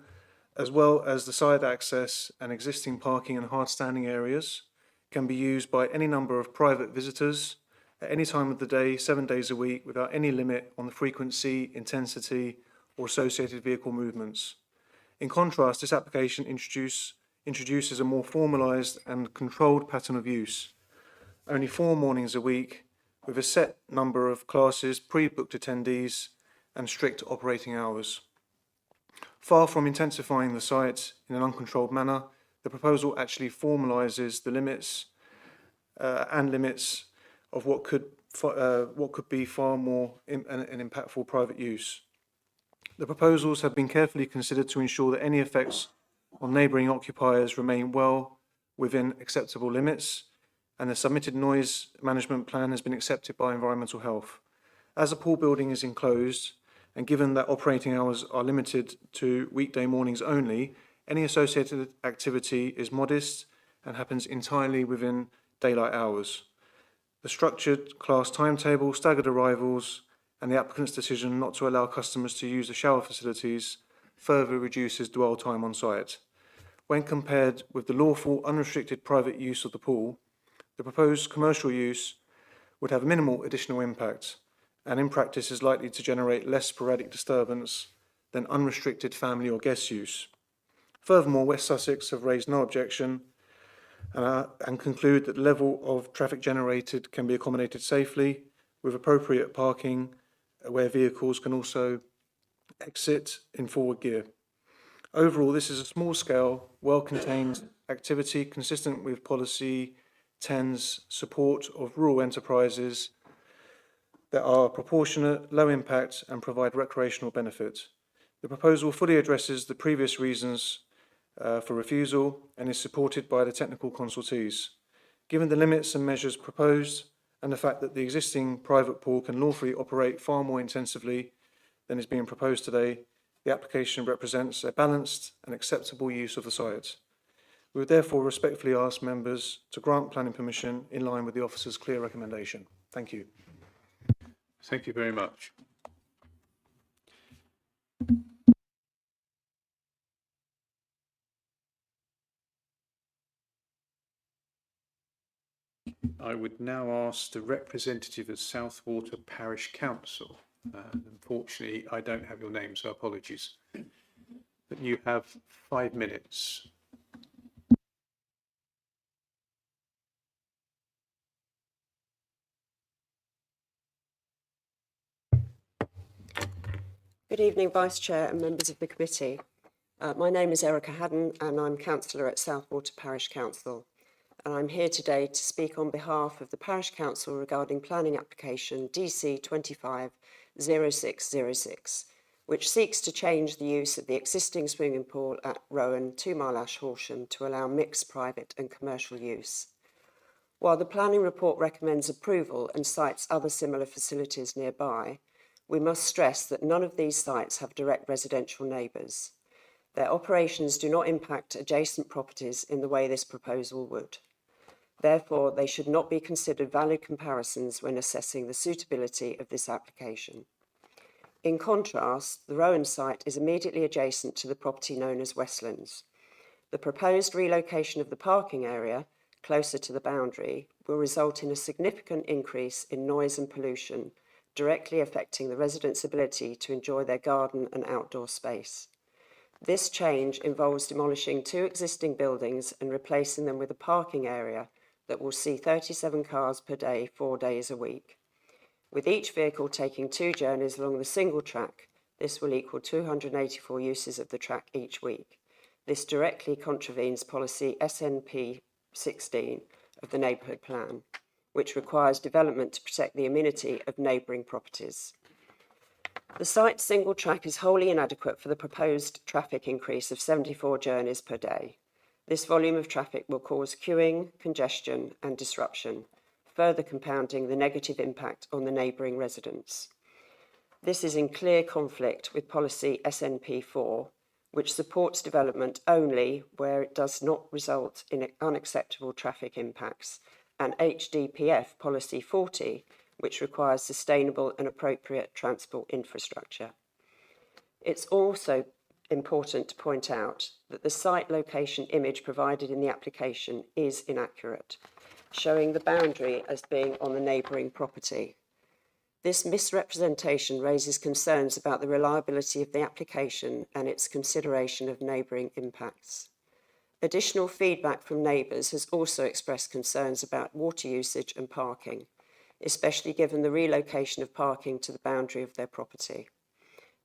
as well as the side access and existing parking and hard standing areas, can be used by any number of private visitors at any time of the day, 7 days a week, without any limit on the frequency, intensity, or associated vehicle movements. In contrast, this application introduces a more formalised and controlled pattern of use. Only 4 mornings a week, with a set number of classes, pre-booked attendees, and strict operating hours. Far from intensifying the site in an uncontrolled manner, the proposal actually formalises the limits of what could be far more an impactful private use. The proposals have been carefully considered to ensure that any effects on neighbouring occupiers remain well within acceptable limits, and the submitted noise management plan has been accepted by Environmental Health. As the pool building is enclosed, and given that operating hours are limited to weekday mornings only, any associated activity is modest and happens entirely within daylight hours. The structured class timetable, staggered arrivals, and the applicant's decision not to allow customers to use the shower facilities further reduces dwell time on site. When compared with the lawful, unrestricted private use of the pool, the proposed commercial use would have minimal additional impact, and in practice is likely to generate less sporadic disturbance than unrestricted family or guest use. Furthermore, West Sussex have raised no objection and conclude that the level of traffic generated can be accommodated safely with appropriate parking where vehicles can also exit in forward gear. Overall, this is a small-scale, well-contained activity consistent with Policy 10's support of rural enterprises that are proportionate, low impact and provide recreational benefit. The proposal fully addresses the previous reasons for refusal and is supported by the technical consultees. Given the limits and measures proposed and the fact that the existing private pool can lawfully operate far more intensively than is being proposed today, the application represents a balanced and acceptable use of the site. We would therefore respectfully ask members to grant planning permission in line with the officer's clear recommendation. Thank you. Thank you very much. I would now ask the representative of Southwater Parish Council. Unfortunately, I don't have your name, so apologies. But you have 5 minutes. Good evening, Vice Chair and members of the committee. My name is Erica Haddon and I'm Councillor at Southwater Parish Council. And I'm here today to speak on behalf of the Parish Council regarding planning application DC 250606, which seeks to change the use of the existing swimming pool at Rowan, 2 Mile Ash, Horsham, to allow mixed private and commercial use. While the planning report recommends approval and cites other similar facilities nearby, we must stress that none of these sites have direct residential neighbours. Their operations do not impact adjacent properties in the way this proposal would. Therefore, they should not be considered valid comparisons when assessing the suitability of this application. In contrast, the Rowan site is immediately adjacent to the property known as Westlands. The proposed relocation of the parking area closer to the boundary will result in a significant increase in noise and pollution, directly affecting the residents' ability to enjoy their garden and outdoor space. This change involves demolishing 2 existing buildings and replacing them with a parking area that will see 37 cars per day, 4 days a week. With each vehicle taking 2 journeys along the single track, this will equal 284 uses of the track each week. This directly contravenes policy SNP 16 of the Neighbourhood Plan, which requires development to protect the amenity of neighbouring properties. The site's single track is wholly inadequate for the proposed traffic increase of 74 journeys per day. This volume of traffic will cause queuing, congestion and disruption, further compounding the negative impact on the neighbouring residents. This is in clear conflict with policy SNP 4, which supports development only where it does not result in unacceptable traffic impacts, and HDPF policy 40, which requires sustainable and appropriate transport infrastructure. It's also important to point out that the site location image provided in the application is inaccurate, showing the boundary as being on the neighbouring property. This misrepresentation raises concerns about the reliability of the application and its consideration of neighbouring impacts. Additional feedback from neighbours has also expressed concerns about water usage and parking, especially given the relocation of parking to the boundary of their property.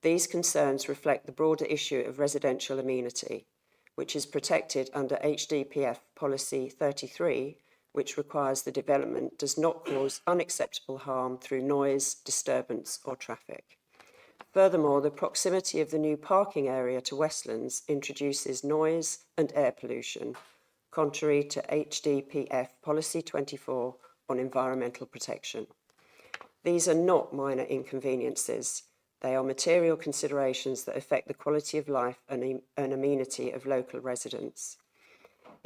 These concerns reflect the broader issue of residential amenity, which is protected under HDPF policy 33, which requires the development does not cause unacceptable harm through noise, disturbance or traffic. Furthermore, the proximity of the new parking area to Westlands introduces noise and air pollution, contrary to HDPF policy 24 on environmental protection. These are not minor inconveniences. They are material considerations that affect the quality of life and amenity of local residents.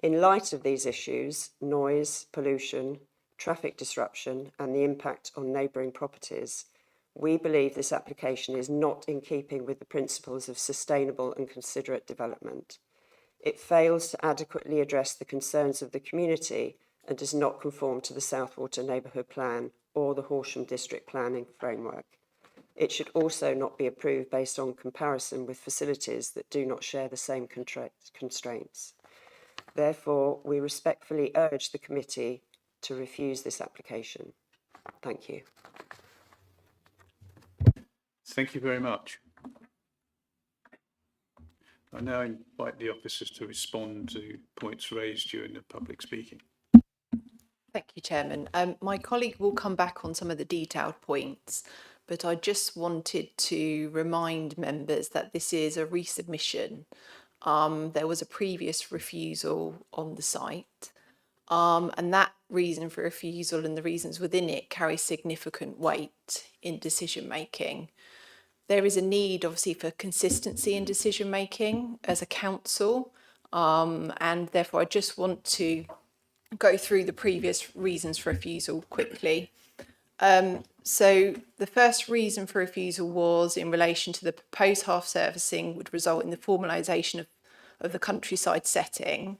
In light of these issues, noise, pollution, traffic disruption, and the impact on neighbouring properties, we believe this application is not in keeping with the principles of sustainable and considerate development. It fails to adequately address the concerns of the community and does not conform to the Southwater Neighbourhood Plan or the Horsham District Planning Framework. It should also not be approved based on comparison with facilities that do not share the same constraints. Therefore, we respectfully urge the committee to refuse this application. Thank you. Thank you very much. I now invite the officers to respond to points raised during the public speaking. Thank you, Chairman. My colleague will come back on some of the detailed points, but I just wanted to remind members that this is a resubmission. There was a previous refusal on the site, and that reason for refusal and the reasons within it carry significant weight in decision making. There is a need, obviously, for consistency in decision making as a council, and therefore I just want to go through the previous reasons for refusal quickly. So the first reason for refusal was in relation to the proposed half servicing would result in the formalisation of the countryside setting.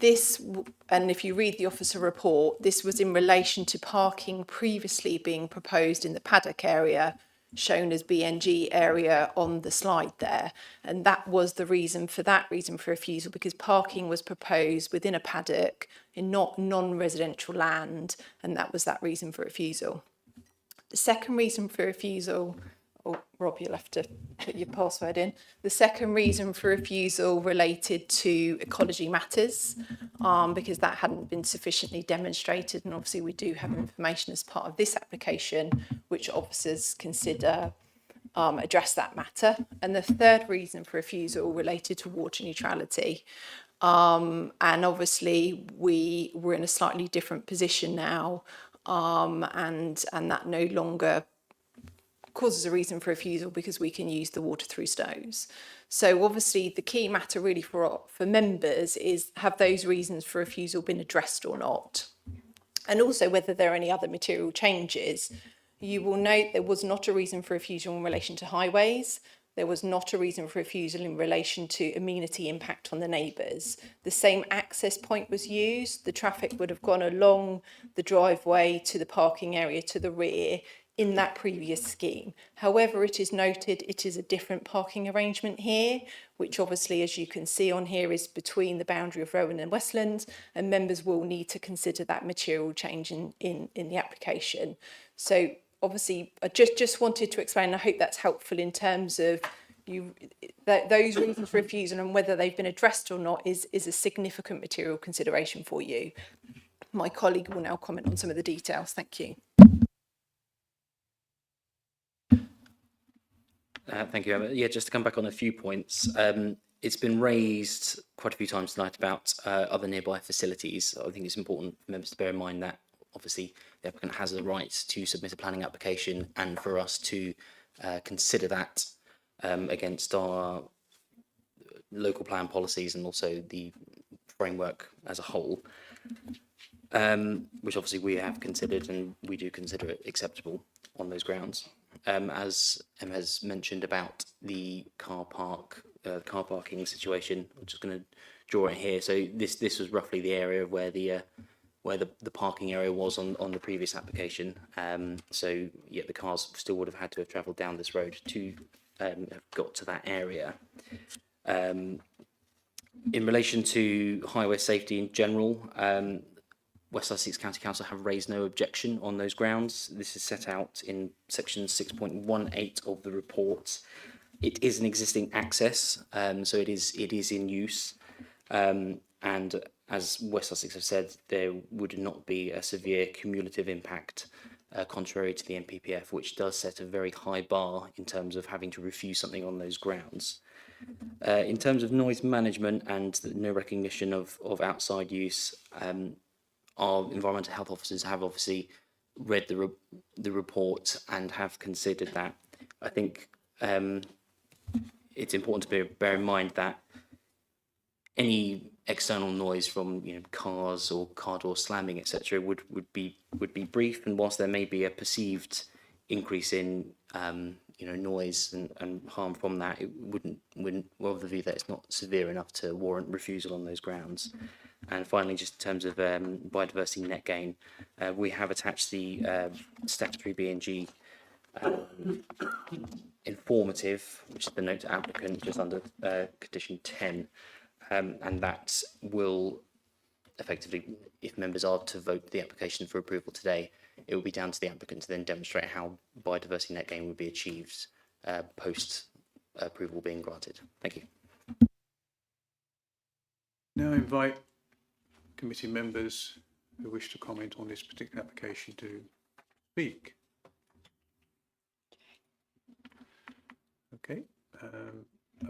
and if you read the officer report, this was in relation to parking previously being proposed in the paddock area, shown as BNG area on the slide there. And that was the reason for refusal, because parking was proposed within a paddock in non-residential land, and that was that reason for refusal. The second reason for refusal, oh, Rob, you'll have to put your password in. The second reason for refusal related to ecology matters, because that hadn't been sufficiently demonstrated. And obviously we do have information as part of this application, which officers consider address that matter. And the third reason for refusal related to water neutrality. And obviously we're in a slightly different position now, and that no longer causes a reason for refusal because we can use the water through stoves. So obviously the key matter really for members is, have those reasons for refusal been addressed or not? And also whether there are any other material changes. You will note there was not a reason for refusal in relation to highways. There was not a reason for refusal in relation to amenity impact on the neighbours. The same access point was used. The traffic would have gone along the driveway to the parking area to the rear in that previous scheme. However, it is noted it is a different parking arrangement here, which obviously, as you can see on here, is between the boundary of Rowan and Westland, and members will need to consider that material change in the application. So obviously, I just wanted to explain, I hope that's helpful in terms of those reasons for refusal and whether they've been addressed or not is a significant material consideration for you. My colleague will now comment on some of the details. Thank you. Thank you, Emma. Yeah, just to come back on a few points. It's been raised quite a few times tonight about other nearby facilities. I think it's important for members to bear in mind that obviously the applicant has a right to submit a planning application and for us to consider that against our local plan policies and also the framework as a whole, which obviously we have considered and we do consider it acceptable on those grounds. As Emma has mentioned about the car parking situation, I'm just going to draw it here. So this was roughly the area where the parking area was on the previous application. So yeah, the cars still would have had to have travelled down this road to have got to that area. In relation to highway safety in general, West Sussex County Council have raised no objection on those grounds. This is set out in section 6.18 of the report. It is an existing access, so it is in use. And as West Sussex have said, there would not be a severe cumulative impact, contrary to the NPPF, which does set a very high bar in terms of having to refuse something on those grounds. In terms of noise management and no recognition of outside use, our environmental health officers have obviously read the report and have considered that. I think it's important to bear in mind that any external noise from cars or car door slamming, etc., would be brief, and whilst there may be a perceived increase in noise and harm from that, it wouldn't well, of the view that it's not severe enough to warrant refusal on those grounds. And finally, just in terms of biodiversity net gain, we have attached the statutory BNG informative, which is the note to applicant just under condition 10, and that will effectively, if members are to vote the application for approval today, it will be down to the applicant to then demonstrate how biodiversity net gain would be achieved post approval being granted. Thank you. Now I invite committee members who wish to comment on this particular application to speak. Okay.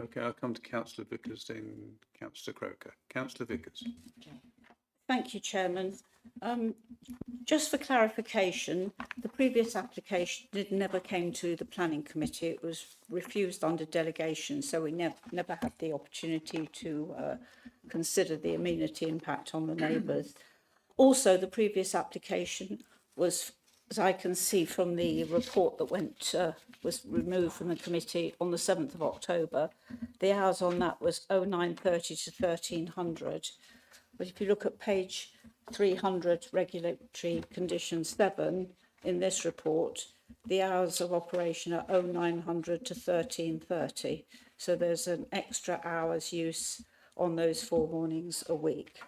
Okay, I'll come to Councillor Vickers, then Councillor Croker. Councillor Vickers. Thank you, Chairman. Just for clarification, the previous application never came to the Planning Committee. It was refused under delegation, so we never had the opportunity to consider the amenity impact on the neighbours. Also, the previous application was, as I can see from the report that was removed from the committee on the 7th of October, the hours on that was 09:30 to 1300. But if you look at page 300, regulatory condition 7 in this report, the hours of operation are 0900 to 13:30. So there's an extra hour's use on those 4 mornings a week.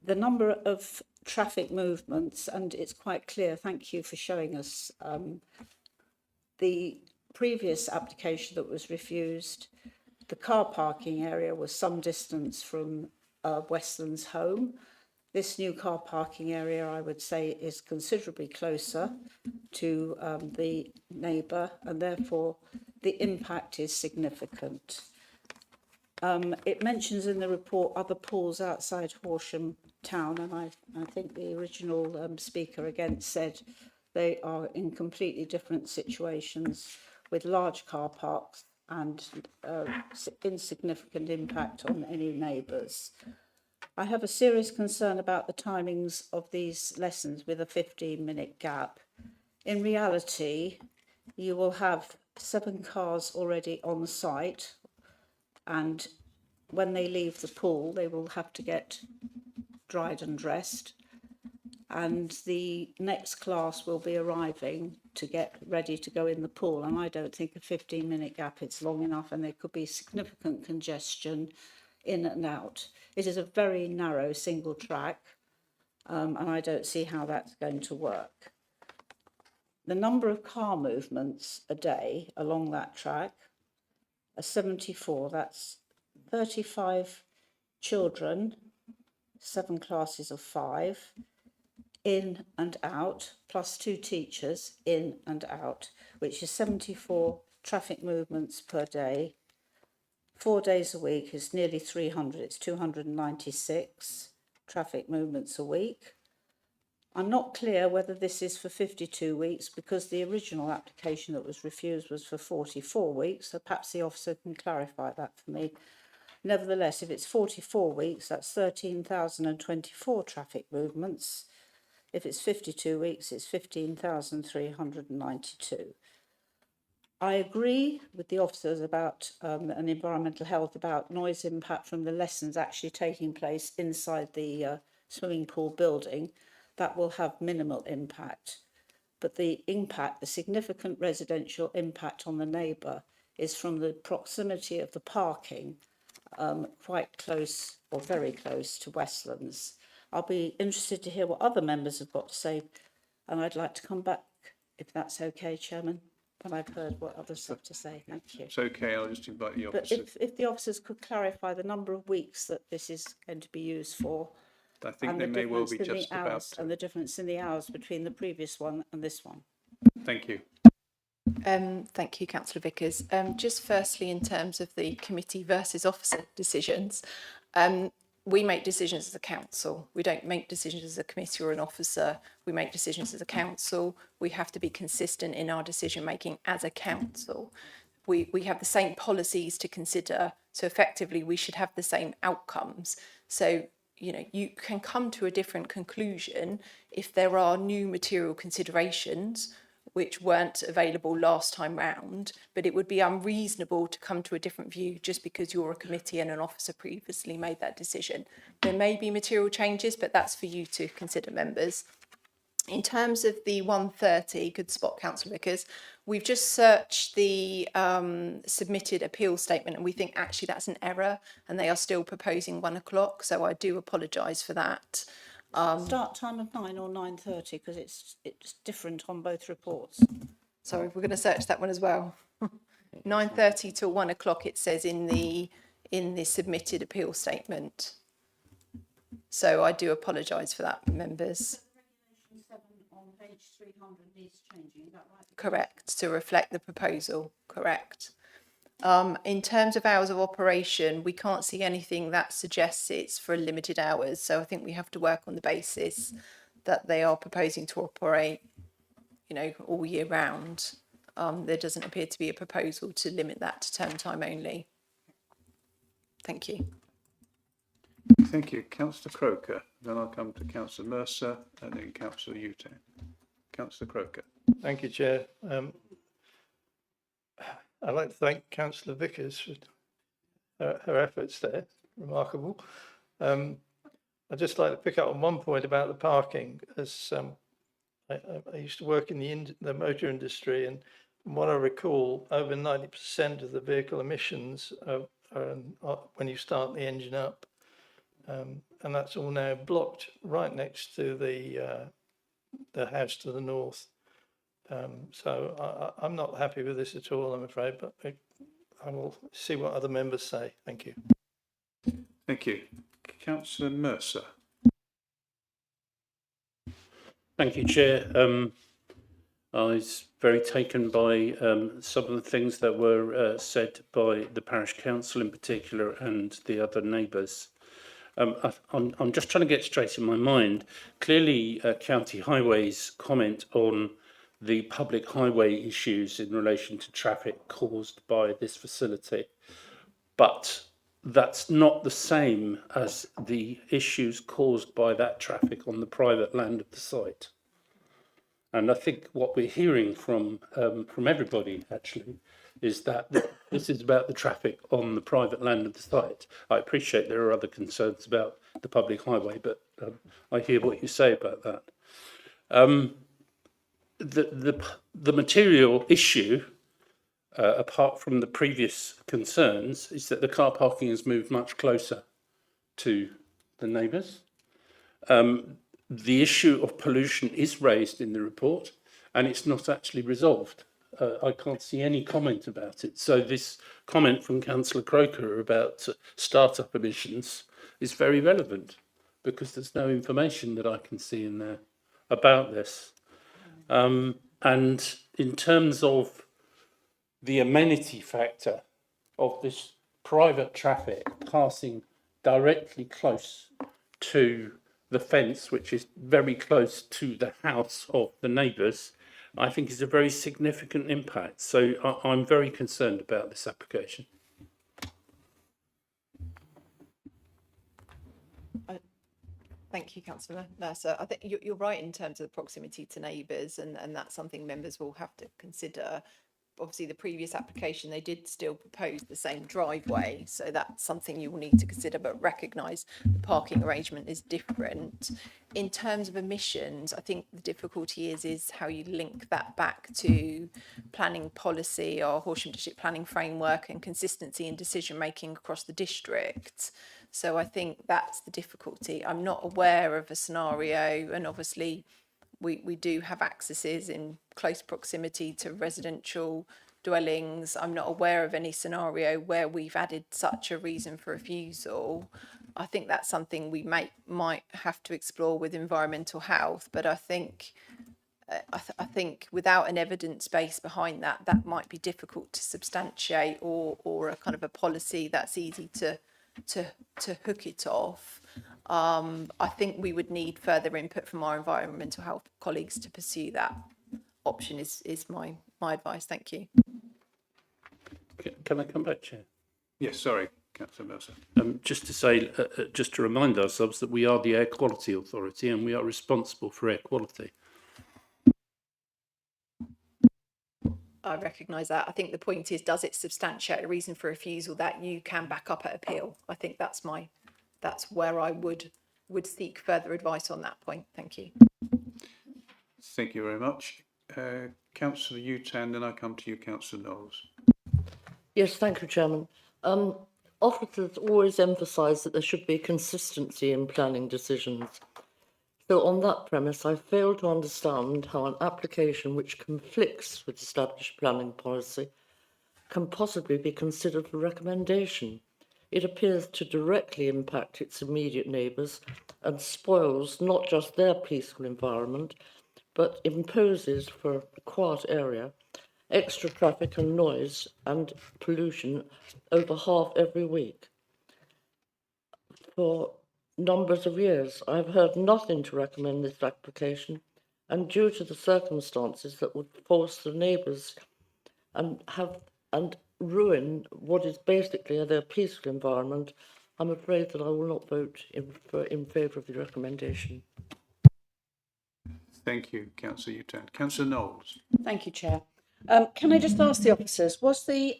The number of traffic movements, and it's quite clear, thank you for showing us the previous application that was refused. The car parking area was some distance from Westland's home. This new car parking area, I would say, is considerably closer to the neighbour, and therefore the impact is significant. It mentions in the report other pools outside Horsham town, and I think the original speaker again said they are in completely different situations with large car parks and insignificant impact on any neighbours. I have a serious concern about the timings of these lessons with a 15-minute gap. In reality, you will have 7 cars already on site, and when they leave the pool, they will have to get dried and dressed, and the next class will be arriving to get ready to go in the pool. And I don't think a 15-minute gap is long enough, and there could be significant congestion in and out. It is a very narrow single track, and I don't see how that's going to work. The number of car movements a day along that track are 74. That's 35 children, 7 classes of 5, in and out, plus 2 teachers in and out, which is 74 traffic movements per day. 4 days a week is nearly 300, it's 296 traffic movements a week. I'm not clear whether this is for 52 weeks because the original application that was refused was for 44 weeks, so perhaps the officer can clarify that for me. Nevertheless, if it's 44 weeks, that's 13,024 traffic movements. If it's 52 weeks, it's 15,392. I agree with the officers about and environmental health about noise impact from the lessons actually taking place inside the swimming pool building. That will have minimal impact. But the impact, the significant residential impact on the neighbour is from the proximity of the parking quite close or very close to Westlands. I'll be interested to hear what other members have got to say, and I'd like to come back, if that's okay, Chairman, when I've heard what others have to say. Thank you. It's okay, I'll just invite the But officer. if the officers could clarify the number of weeks that this is going to be used for, I think and they the may well difference be in the just about hours, to. and the difference in the hours between the previous one and this one. Thank you. Thank you, Councillor Vickers. Just firstly, in terms of the committee versus officer decisions, we make decisions as a council. We don't make decisions as a committee or an officer. We make decisions as a council. We have to be consistent in our decision making as a council. We have the same policies to consider, so effectively we should have the same outcomes. So, you know, you can come to a different conclusion if there are new material considerations which weren't available last time round, but it would be unreasonable to come to a different view just because you're a committee and an officer previously made that decision. There may be material changes, but that's for you to consider, members. In terms of the 1:30, good spot, Councillor Vickers, we've just searched the submitted appeal statement and we think actually that's an error and they are still proposing 1 o'clock, so I do apologise for that. Start time of 9 or 9:30 because it's different on both reports. Sorry, we're going to search that one as well. 9:30 till 1 o'clock it says in the submitted appeal statement. So I do apologise for that, members. Regulation 7 on page 300 needs changing, is that right? Correct, to reflect the proposal, correct. In terms of hours of operation, we can't see anything that suggests it's for limited hours. So I think we have to work on the basis that they are proposing to operate, you know, all year round. There doesn't appear to be a proposal to limit that to term time only. Thank you. Thank you. Councillor Croker, then I'll come to Councillor Mercer and then Councillor Uten. Councillor Croker. Thank you, Chair. I'd like to thank Councillor Vickers for her efforts there. Remarkable. I'd just like to pick up on one point about the parking. As I used to work in the motor industry, and from what I recall, over 90% of the vehicle emissions are when you start the engine up, and that's all now blocked right next to the house to the north. So I'm not happy with this at all, I'm afraid, but I will see what other members say. Thank you. Thank you. Councillor Mercer. Thank you, Chair. I was very taken by some of the things that were said by the parish council in particular and the other neighbours. I'm just trying to get straight in my mind. Clearly, County Highways comment on the public highway issues in relation to traffic caused by this facility, but that's not the same as the issues caused by that traffic on the private land of the site. And I think what we're hearing from everybody actually is that this is about the traffic on the private land of the site. I appreciate there are other concerns about the public highway, but I hear what you say about that. The material issue, apart from the previous concerns, is that the car parking has moved much closer to the neighbours. The issue of pollution is raised in the report and it's not actually resolved. I can't see any comment about it. So this comment from Councillor Croker about start-up emissions is very relevant because there's no information that I can see in there about this. And in terms of the amenity factor of this private traffic passing directly close to the fence, which is very close to the house of the neighbours, I think is a very significant impact. So I'm very concerned about this application. Thank you, Councillor Mercer. I think you're right in terms of the proximity to neighbours, and that's something members will have to consider. Obviously, the previous application, they did still propose the same driveway, so that's something you will need to consider, but recognise the parking arrangement is different. In terms of emissions, I think the difficulty is how you link that back to planning policy or Horsham District Planning Framework and consistency in decision making across the district. So I think that's the difficulty. I'm not aware of a scenario, and obviously we do have accesses in close proximity to residential dwellings. I'm not aware of any scenario where we've added such a reason for refusal. I think that's something we might have to explore with environmental health, but I think I think without an evidence base behind that might be difficult to substantiate or a kind of a policy that's easy to hook it off. I think we would need further input from our environmental health colleagues to pursue that option is my advice. Thank you. Can I come back, Chair? Yes, sorry, Councillor Mercer. Just to say, just to remind ourselves that we are the Air Quality Authority and we are responsible for air quality. I recognise that. I think the point is, does it substantiate a reason for refusal that you can back up at appeal? I think that's where I would seek further advice on that point. Thank you. Thank you very much. Councillor Utan, then I come to you, Councillor Knowles. Yes, thank you, Chairman. Officers always emphasise that there should be consistency in planning decisions. So on that premise, I fail to understand how an application which conflicts with established planning policy can possibly be considered for recommendation. It appears to directly impact its immediate neighbours and spoils not just their peaceful environment, but imposes for a quiet area extra traffic and noise and pollution over half every week. For numbers of years, I've heard nothing to recommend this application, and due to the circumstances that would force the neighbours and ruin what is basically their peaceful environment, I'm afraid that I will not vote in favour of the recommendation. Thank you, Councillor Utan. Councillor Knowles. Thank you, Chair. Can I just ask the officers, was the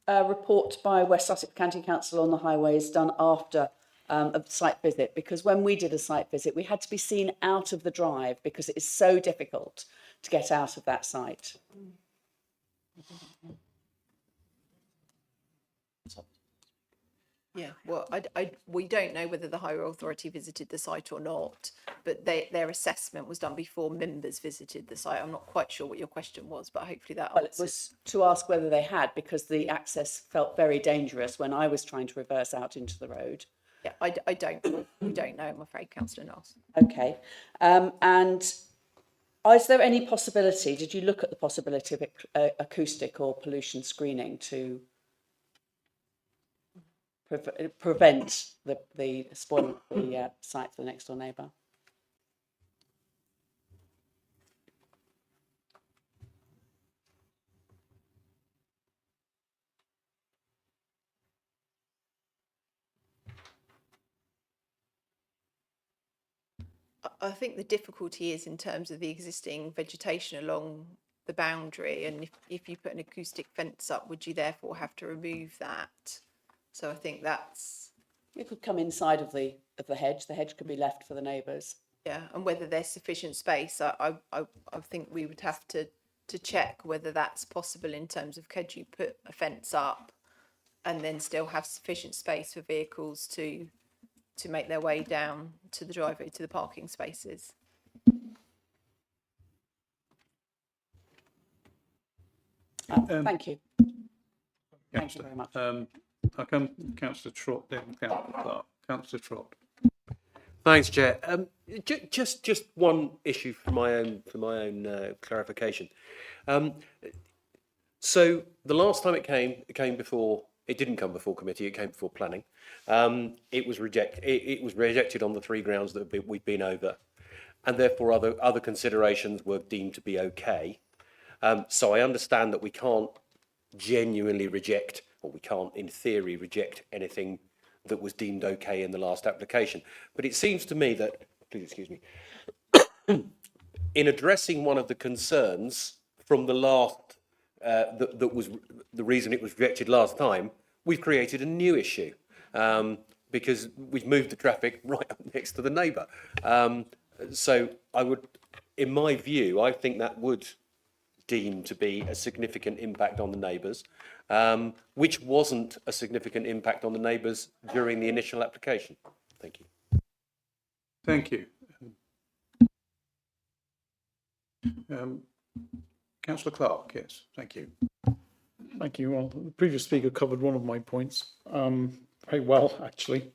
report by West Sussex County Council on the highways done after of site visit, because when we did a site visit, we had to be seen out of the drive because it is so difficult to get out of that site. Yeah, well, we don't know whether the Highway Authority visited the site or not, but their assessment was done before members visited the site. I'm not quite sure what your question was, but hopefully that Well, it answers. was to ask whether they had, because the access felt very dangerous when I was trying to reverse out into the road. Yeah, we don't know, I'm afraid, Councillor Knowles. Okay. And is there any possibility, did you look at the possibility of acoustic or pollution screening to prevent the spoiling of the site for the next door neighbour? I think the difficulty is in terms of the existing vegetation along the boundary, and if you put an acoustic fence up, would you therefore have to remove that? So I think that's... It could come inside of the hedge. The hedge could be left for the neighbours. Yeah, and whether there's sufficient space, I think we would have to check whether that's possible in terms of could you put a fence up and then still have sufficient space for vehicles to make their way down to the driveway, to the parking spaces. Thank you. Thank you very much. I'll come Councillor Trott, then Councillor Clark. Councillor Trott. Thanks, Chair. Just one issue for my own clarification. So the last time it came before. It didn't come before committee. It came before planning. It was rejected on the 3 grounds that we've been over, and therefore other considerations were deemed to be okay. So I understand that we can't genuinely reject, or we can't, in theory, reject anything that was deemed okay in the last application. But it seems to me that, please excuse me, in addressing one of the concerns from the last. That was the reason it was rejected last time, we've created a new issue because we've moved the traffic right up next to the neighbour. So I would, in my view, I think that would deem to be a significant impact on the neighbours, which wasn't a significant impact on the neighbours during the initial application. Thank you. Thank you. Councillor Clark, yes, thank you. Thank you. Well, the previous speaker covered one of my points very well, actually.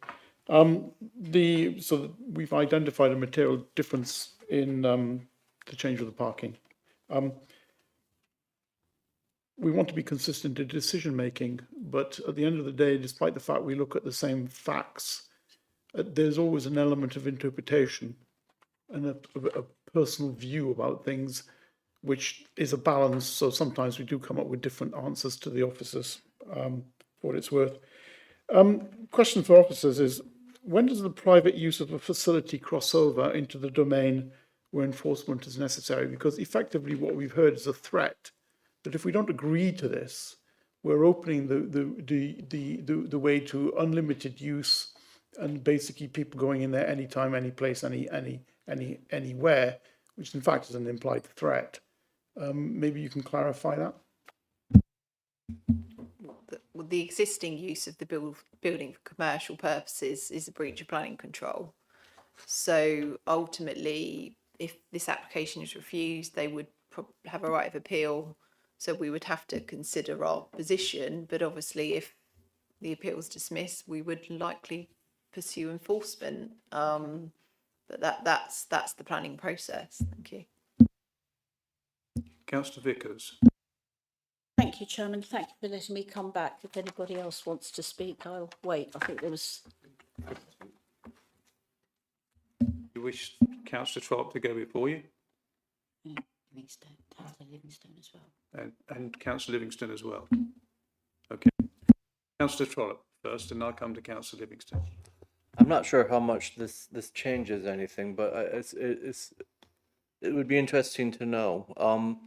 So we've identified a material difference in the change of the parking. We want to be consistent in decision making, but at the end of the day, despite the fact we look at the same facts, there's always an element of interpretation and a personal view about things, which is a balance. So sometimes we do come up with different answers to the officers, for what it's worth. Question for officers is, when does the private use of a facility cross over into the domain where enforcement is necessary? Because effectively what we've heard is a threat that if we don't agree to this, we're opening the way to unlimited use and basically people going in there anytime, any place, anywhere, which in fact is an implied threat. Maybe you can clarify that. The existing use of the building for commercial purposes is a breach of planning control. So ultimately, if this application is refused, they would have a right of appeal. So we would have to consider our position. But obviously, if the appeal is dismissed, we would likely pursue enforcement. But that's the planning process. Thank you. Councillor Vickers. Thank you, Chairman. Thank you for letting me come back. If anybody else wants to speak, I'll wait. I think there was... You wish Councillor Trott to go before you? Livingstone, Councillor Livingstone as well. And Councillor Livingston as well. Okay. Councillor Trott first, and I'll come to Councillor Livingston. I'm not sure how much this changes anything, but it would be interesting to know.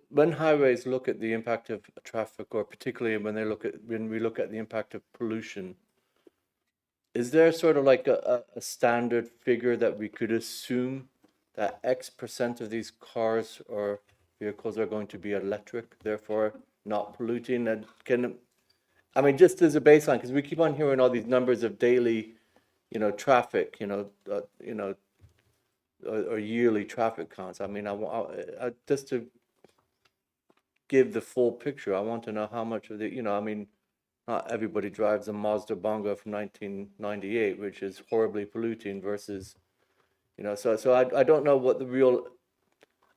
When highways look at the impact of traffic, or particularly when we look at the impact of pollution, is there sort of like a standard figure that we could assume that X% of these cars or vehicles are going to be electric, therefore not polluting? And I mean, just as a baseline, because we keep on hearing all these numbers of daily, traffic, or yearly traffic counts. I mean, I just to give the full picture, I want to know how much of the, I mean, not everybody drives a Mazda Bongo from 1998, which is horribly polluting versus, so I don't know what the real,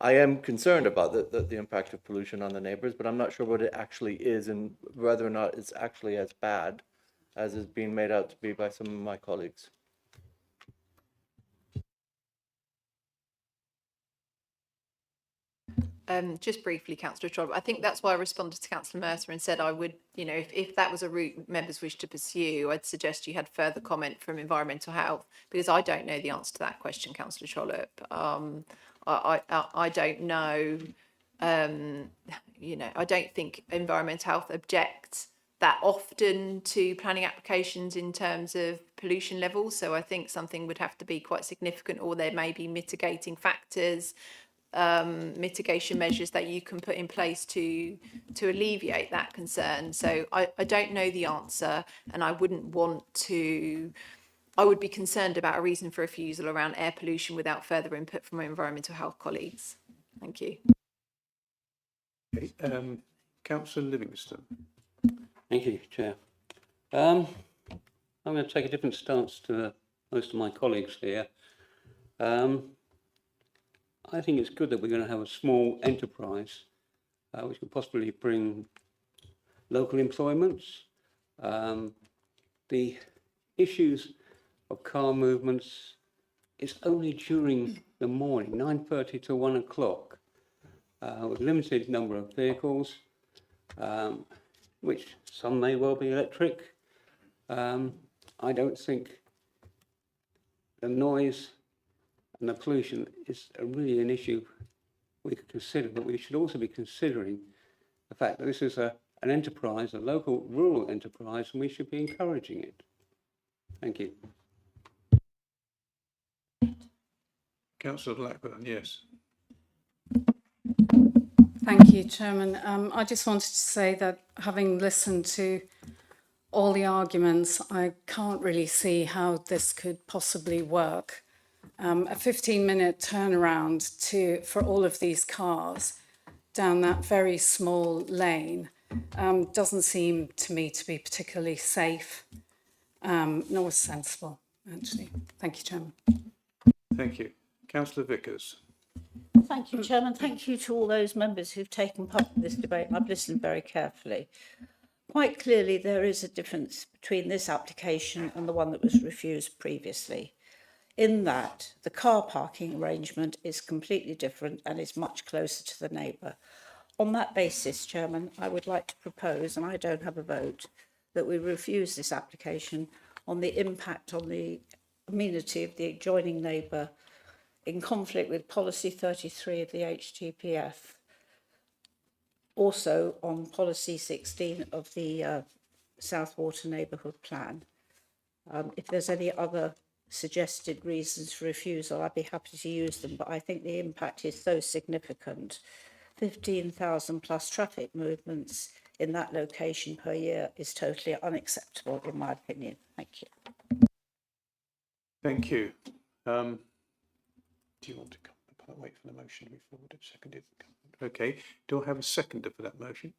I am concerned about the impact of pollution on the neighbors, but I'm not sure what it actually is and whether or not it's actually as bad as is being made out to be by some of my colleagues. Just briefly, Councillor Trollope, I think that's why I responded to Councillor Mercer and said I would, if that was a route members wish to pursue, I'd suggest you had further comment from environmental health, because I don't know the answer to that question, Councillor Trollope. I don't know, I don't think environmental health objects that often to planning applications in terms of pollution levels. So I think something would have to be quite significant, or there may be mitigating factors, mitigation measures that you can put in place to alleviate that concern. So I don't know the answer, and I wouldn't want to, I would be concerned about a reason for refusal around air pollution without further input from my environmental health colleagues. Thank you. Okay, Councillor Livingston. Thank you, Chair. I'm going to take a different stance to most of my colleagues here. I think it's good that we're going to have a small enterprise which could possibly bring local employments. The issues of car movements is only during the morning, 9:30 to 1 o'clock, with limited number of vehicles, which some may well be electric. I don't think the noise and the pollution is really an issue we could consider, but we should also be considering the fact that this is an enterprise, a local rural enterprise, and we should be encouraging it. Thank you. Councillor Blackburn, yes. Thank you, Chairman. I just wanted to say that having listened to all the arguments, I can't really see how this could possibly work. A 15-minute turnaround for all of these cars down that very small lane doesn't seem to me to be particularly safe, nor sensible, actually. Thank you, Chairman. Thank you. Councillor Vickers. Thank you, Chairman. Thank you to all those members who've taken part in this debate. I've listened very carefully. Quite clearly, there is a difference between this application and the one that was refused previously, in that the car parking arrangement is completely different and is much closer to the neighbour. On that basis, Chairman, I would like to propose, and I don't have a vote, that we refuse this application on the impact on the amenity of the adjoining neighbour in conflict with policy 33 of the HTPF, also on policy 16 of the South Water Neighbourhood Plan. If there's any other suggested reasons for refusal, I'd be happy to use them, but I think the impact is so significant. 15,000 plus traffic movements in that location per year is totally unacceptable, in my opinion. Thank you. Thank you. Do you want to wait for the motion to be forwarded? Seconded. Okay. Do I have a seconder for that motion?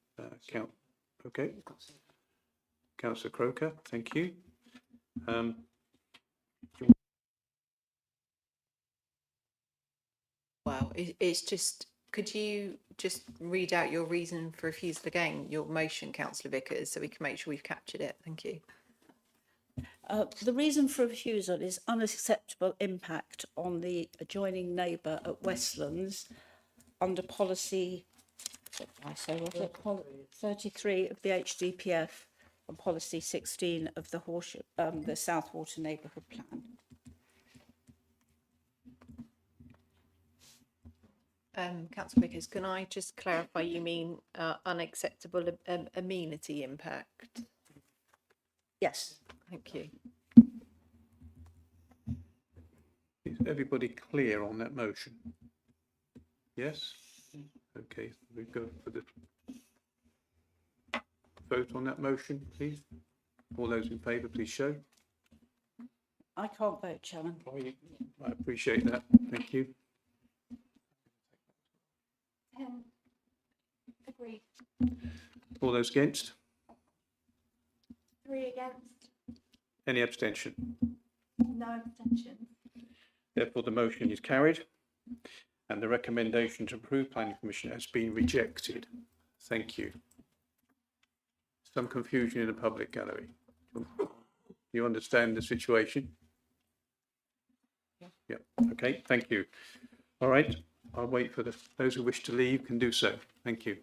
Okay. Councillor Croker, thank you. Wow, it's just, could you just read out your reason for refusal again, your motion, Councillor Vickers, so we can make sure we've captured it? Thank you. The reason for refusal is unacceptable impact on the adjoining neighbour at Westlands under policy, what did I say, was it? 33 of the HDPF and policy 16 of the Horsham, the South Water Neighbourhood Plan. Councillor Vickers, can I just clarify, you mean unacceptable amenity impact? Yes. Thank you. Is everybody clear on that motion? Yes? Okay, we go for the vote on that motion, please. All those in favour, please show. I can't vote, Chairman. I appreciate that. Thank you. Agreed. All those against? 3 against, Any abstention? no abstentions. Therefore, the motion is carried and the recommendation to approve planning permission has been rejected. Thank you. Some confusion in the public gallery. You understand the situation? Yeah. Okay, thank you. All right, I'll wait for those who wish to leave can do so. Thank you.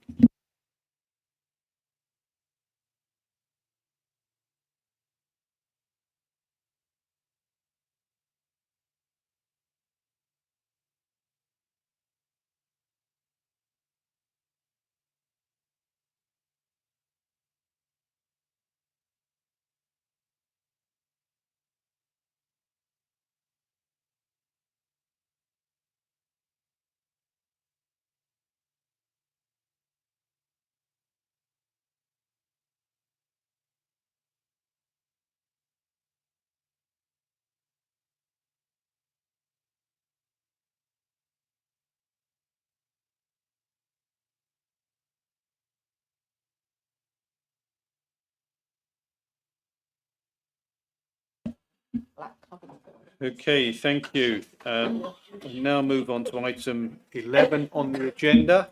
Okay, thank you. We'll now move on to item 11 on the agenda,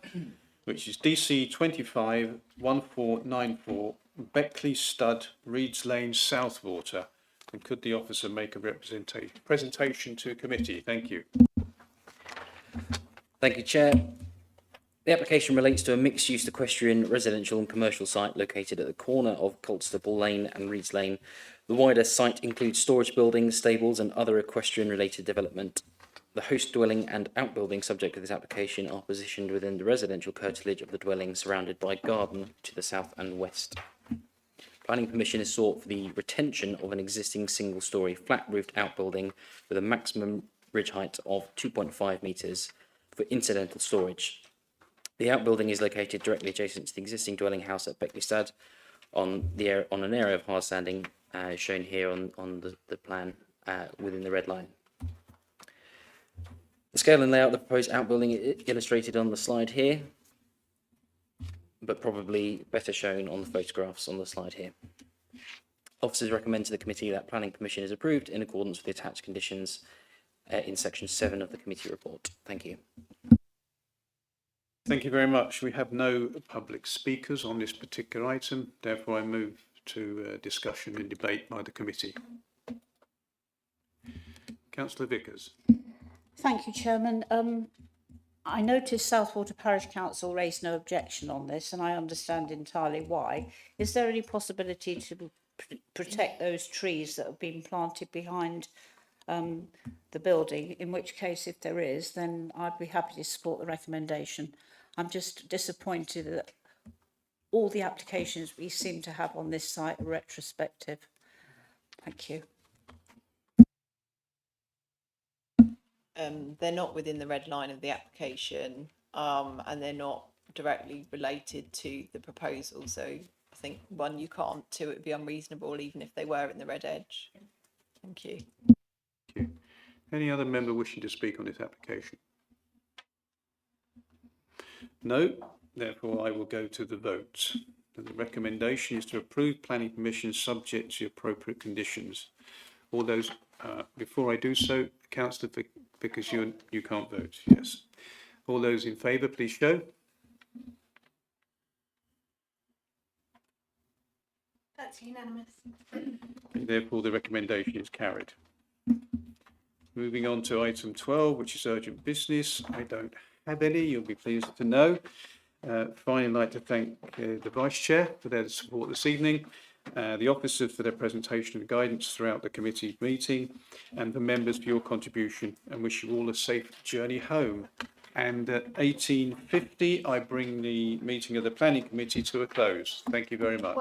which is DC 251494 Beckley Stud, Reeds Lane, Southwater. And could the officer make a presentation to committee? Thank you. Thank you, Chair. The application relates to a mixed-use equestrian, residential and commercial site located at the corner of Colstable Lane and Reeds Lane. The wider site includes storage buildings, stables and other equestrian-related development. The host dwelling and outbuilding subject to this application are positioned within the residential curtilage of the dwelling, surrounded by garden to the south and west. Planning permission is sought for the retention of an existing single-storey flat-roofed outbuilding with a maximum ridge height of 2.5 metres for incidental storage. The outbuilding is located directly adjacent to the existing dwelling house at Beckley Stud on an area of hard standing shown here on the plan within the red line. The scale and layout of the proposed outbuilding is illustrated on the slide here, but probably better shown on the photographs on the slide here. Officers recommend to the committee that planning permission is approved in accordance with the attached conditions in section 7 of the committee report. Thank you. Thank you very much. We have no public speakers on this particular item. Therefore, I move to discussion and debate by the committee. Councillor Vickers. Thank you, Chairman. I noticed Southwater Parish Council raised no objection on this, and I understand entirely why. Is there any possibility to protect those trees that have been planted behind the building? In which case, if there is, then I'd be happy to support the recommendation. I'm just disappointed that all the applications we seem to have on this site are retrospective. Thank you. They're not within the red line of the application, and they're not directly related to the proposal. So I think 1, you can't, 2, it would be unreasonable even if they were in the red edge. Thank you. Thank you. Any other member wishing to speak on this application? No, therefore I will go to the vote. The recommendation is to approve planning permission subject to appropriate conditions. All those, before I do so, Councillor Vickers, you can't vote, yes. All those in favour, please show. That's unanimous. Therefore, the recommendation is carried. Moving on to item 12, which is urgent business. I don't have any, you'll be pleased to know. Finally, I'd like to thank the Vice Chair for their support this evening, the officers for their presentation and guidance throughout the committee meeting, and the members for your contribution, and wish you all a safe journey home. And at 18:50, I bring the meeting of the Planning Committee to a close. Thank you very much.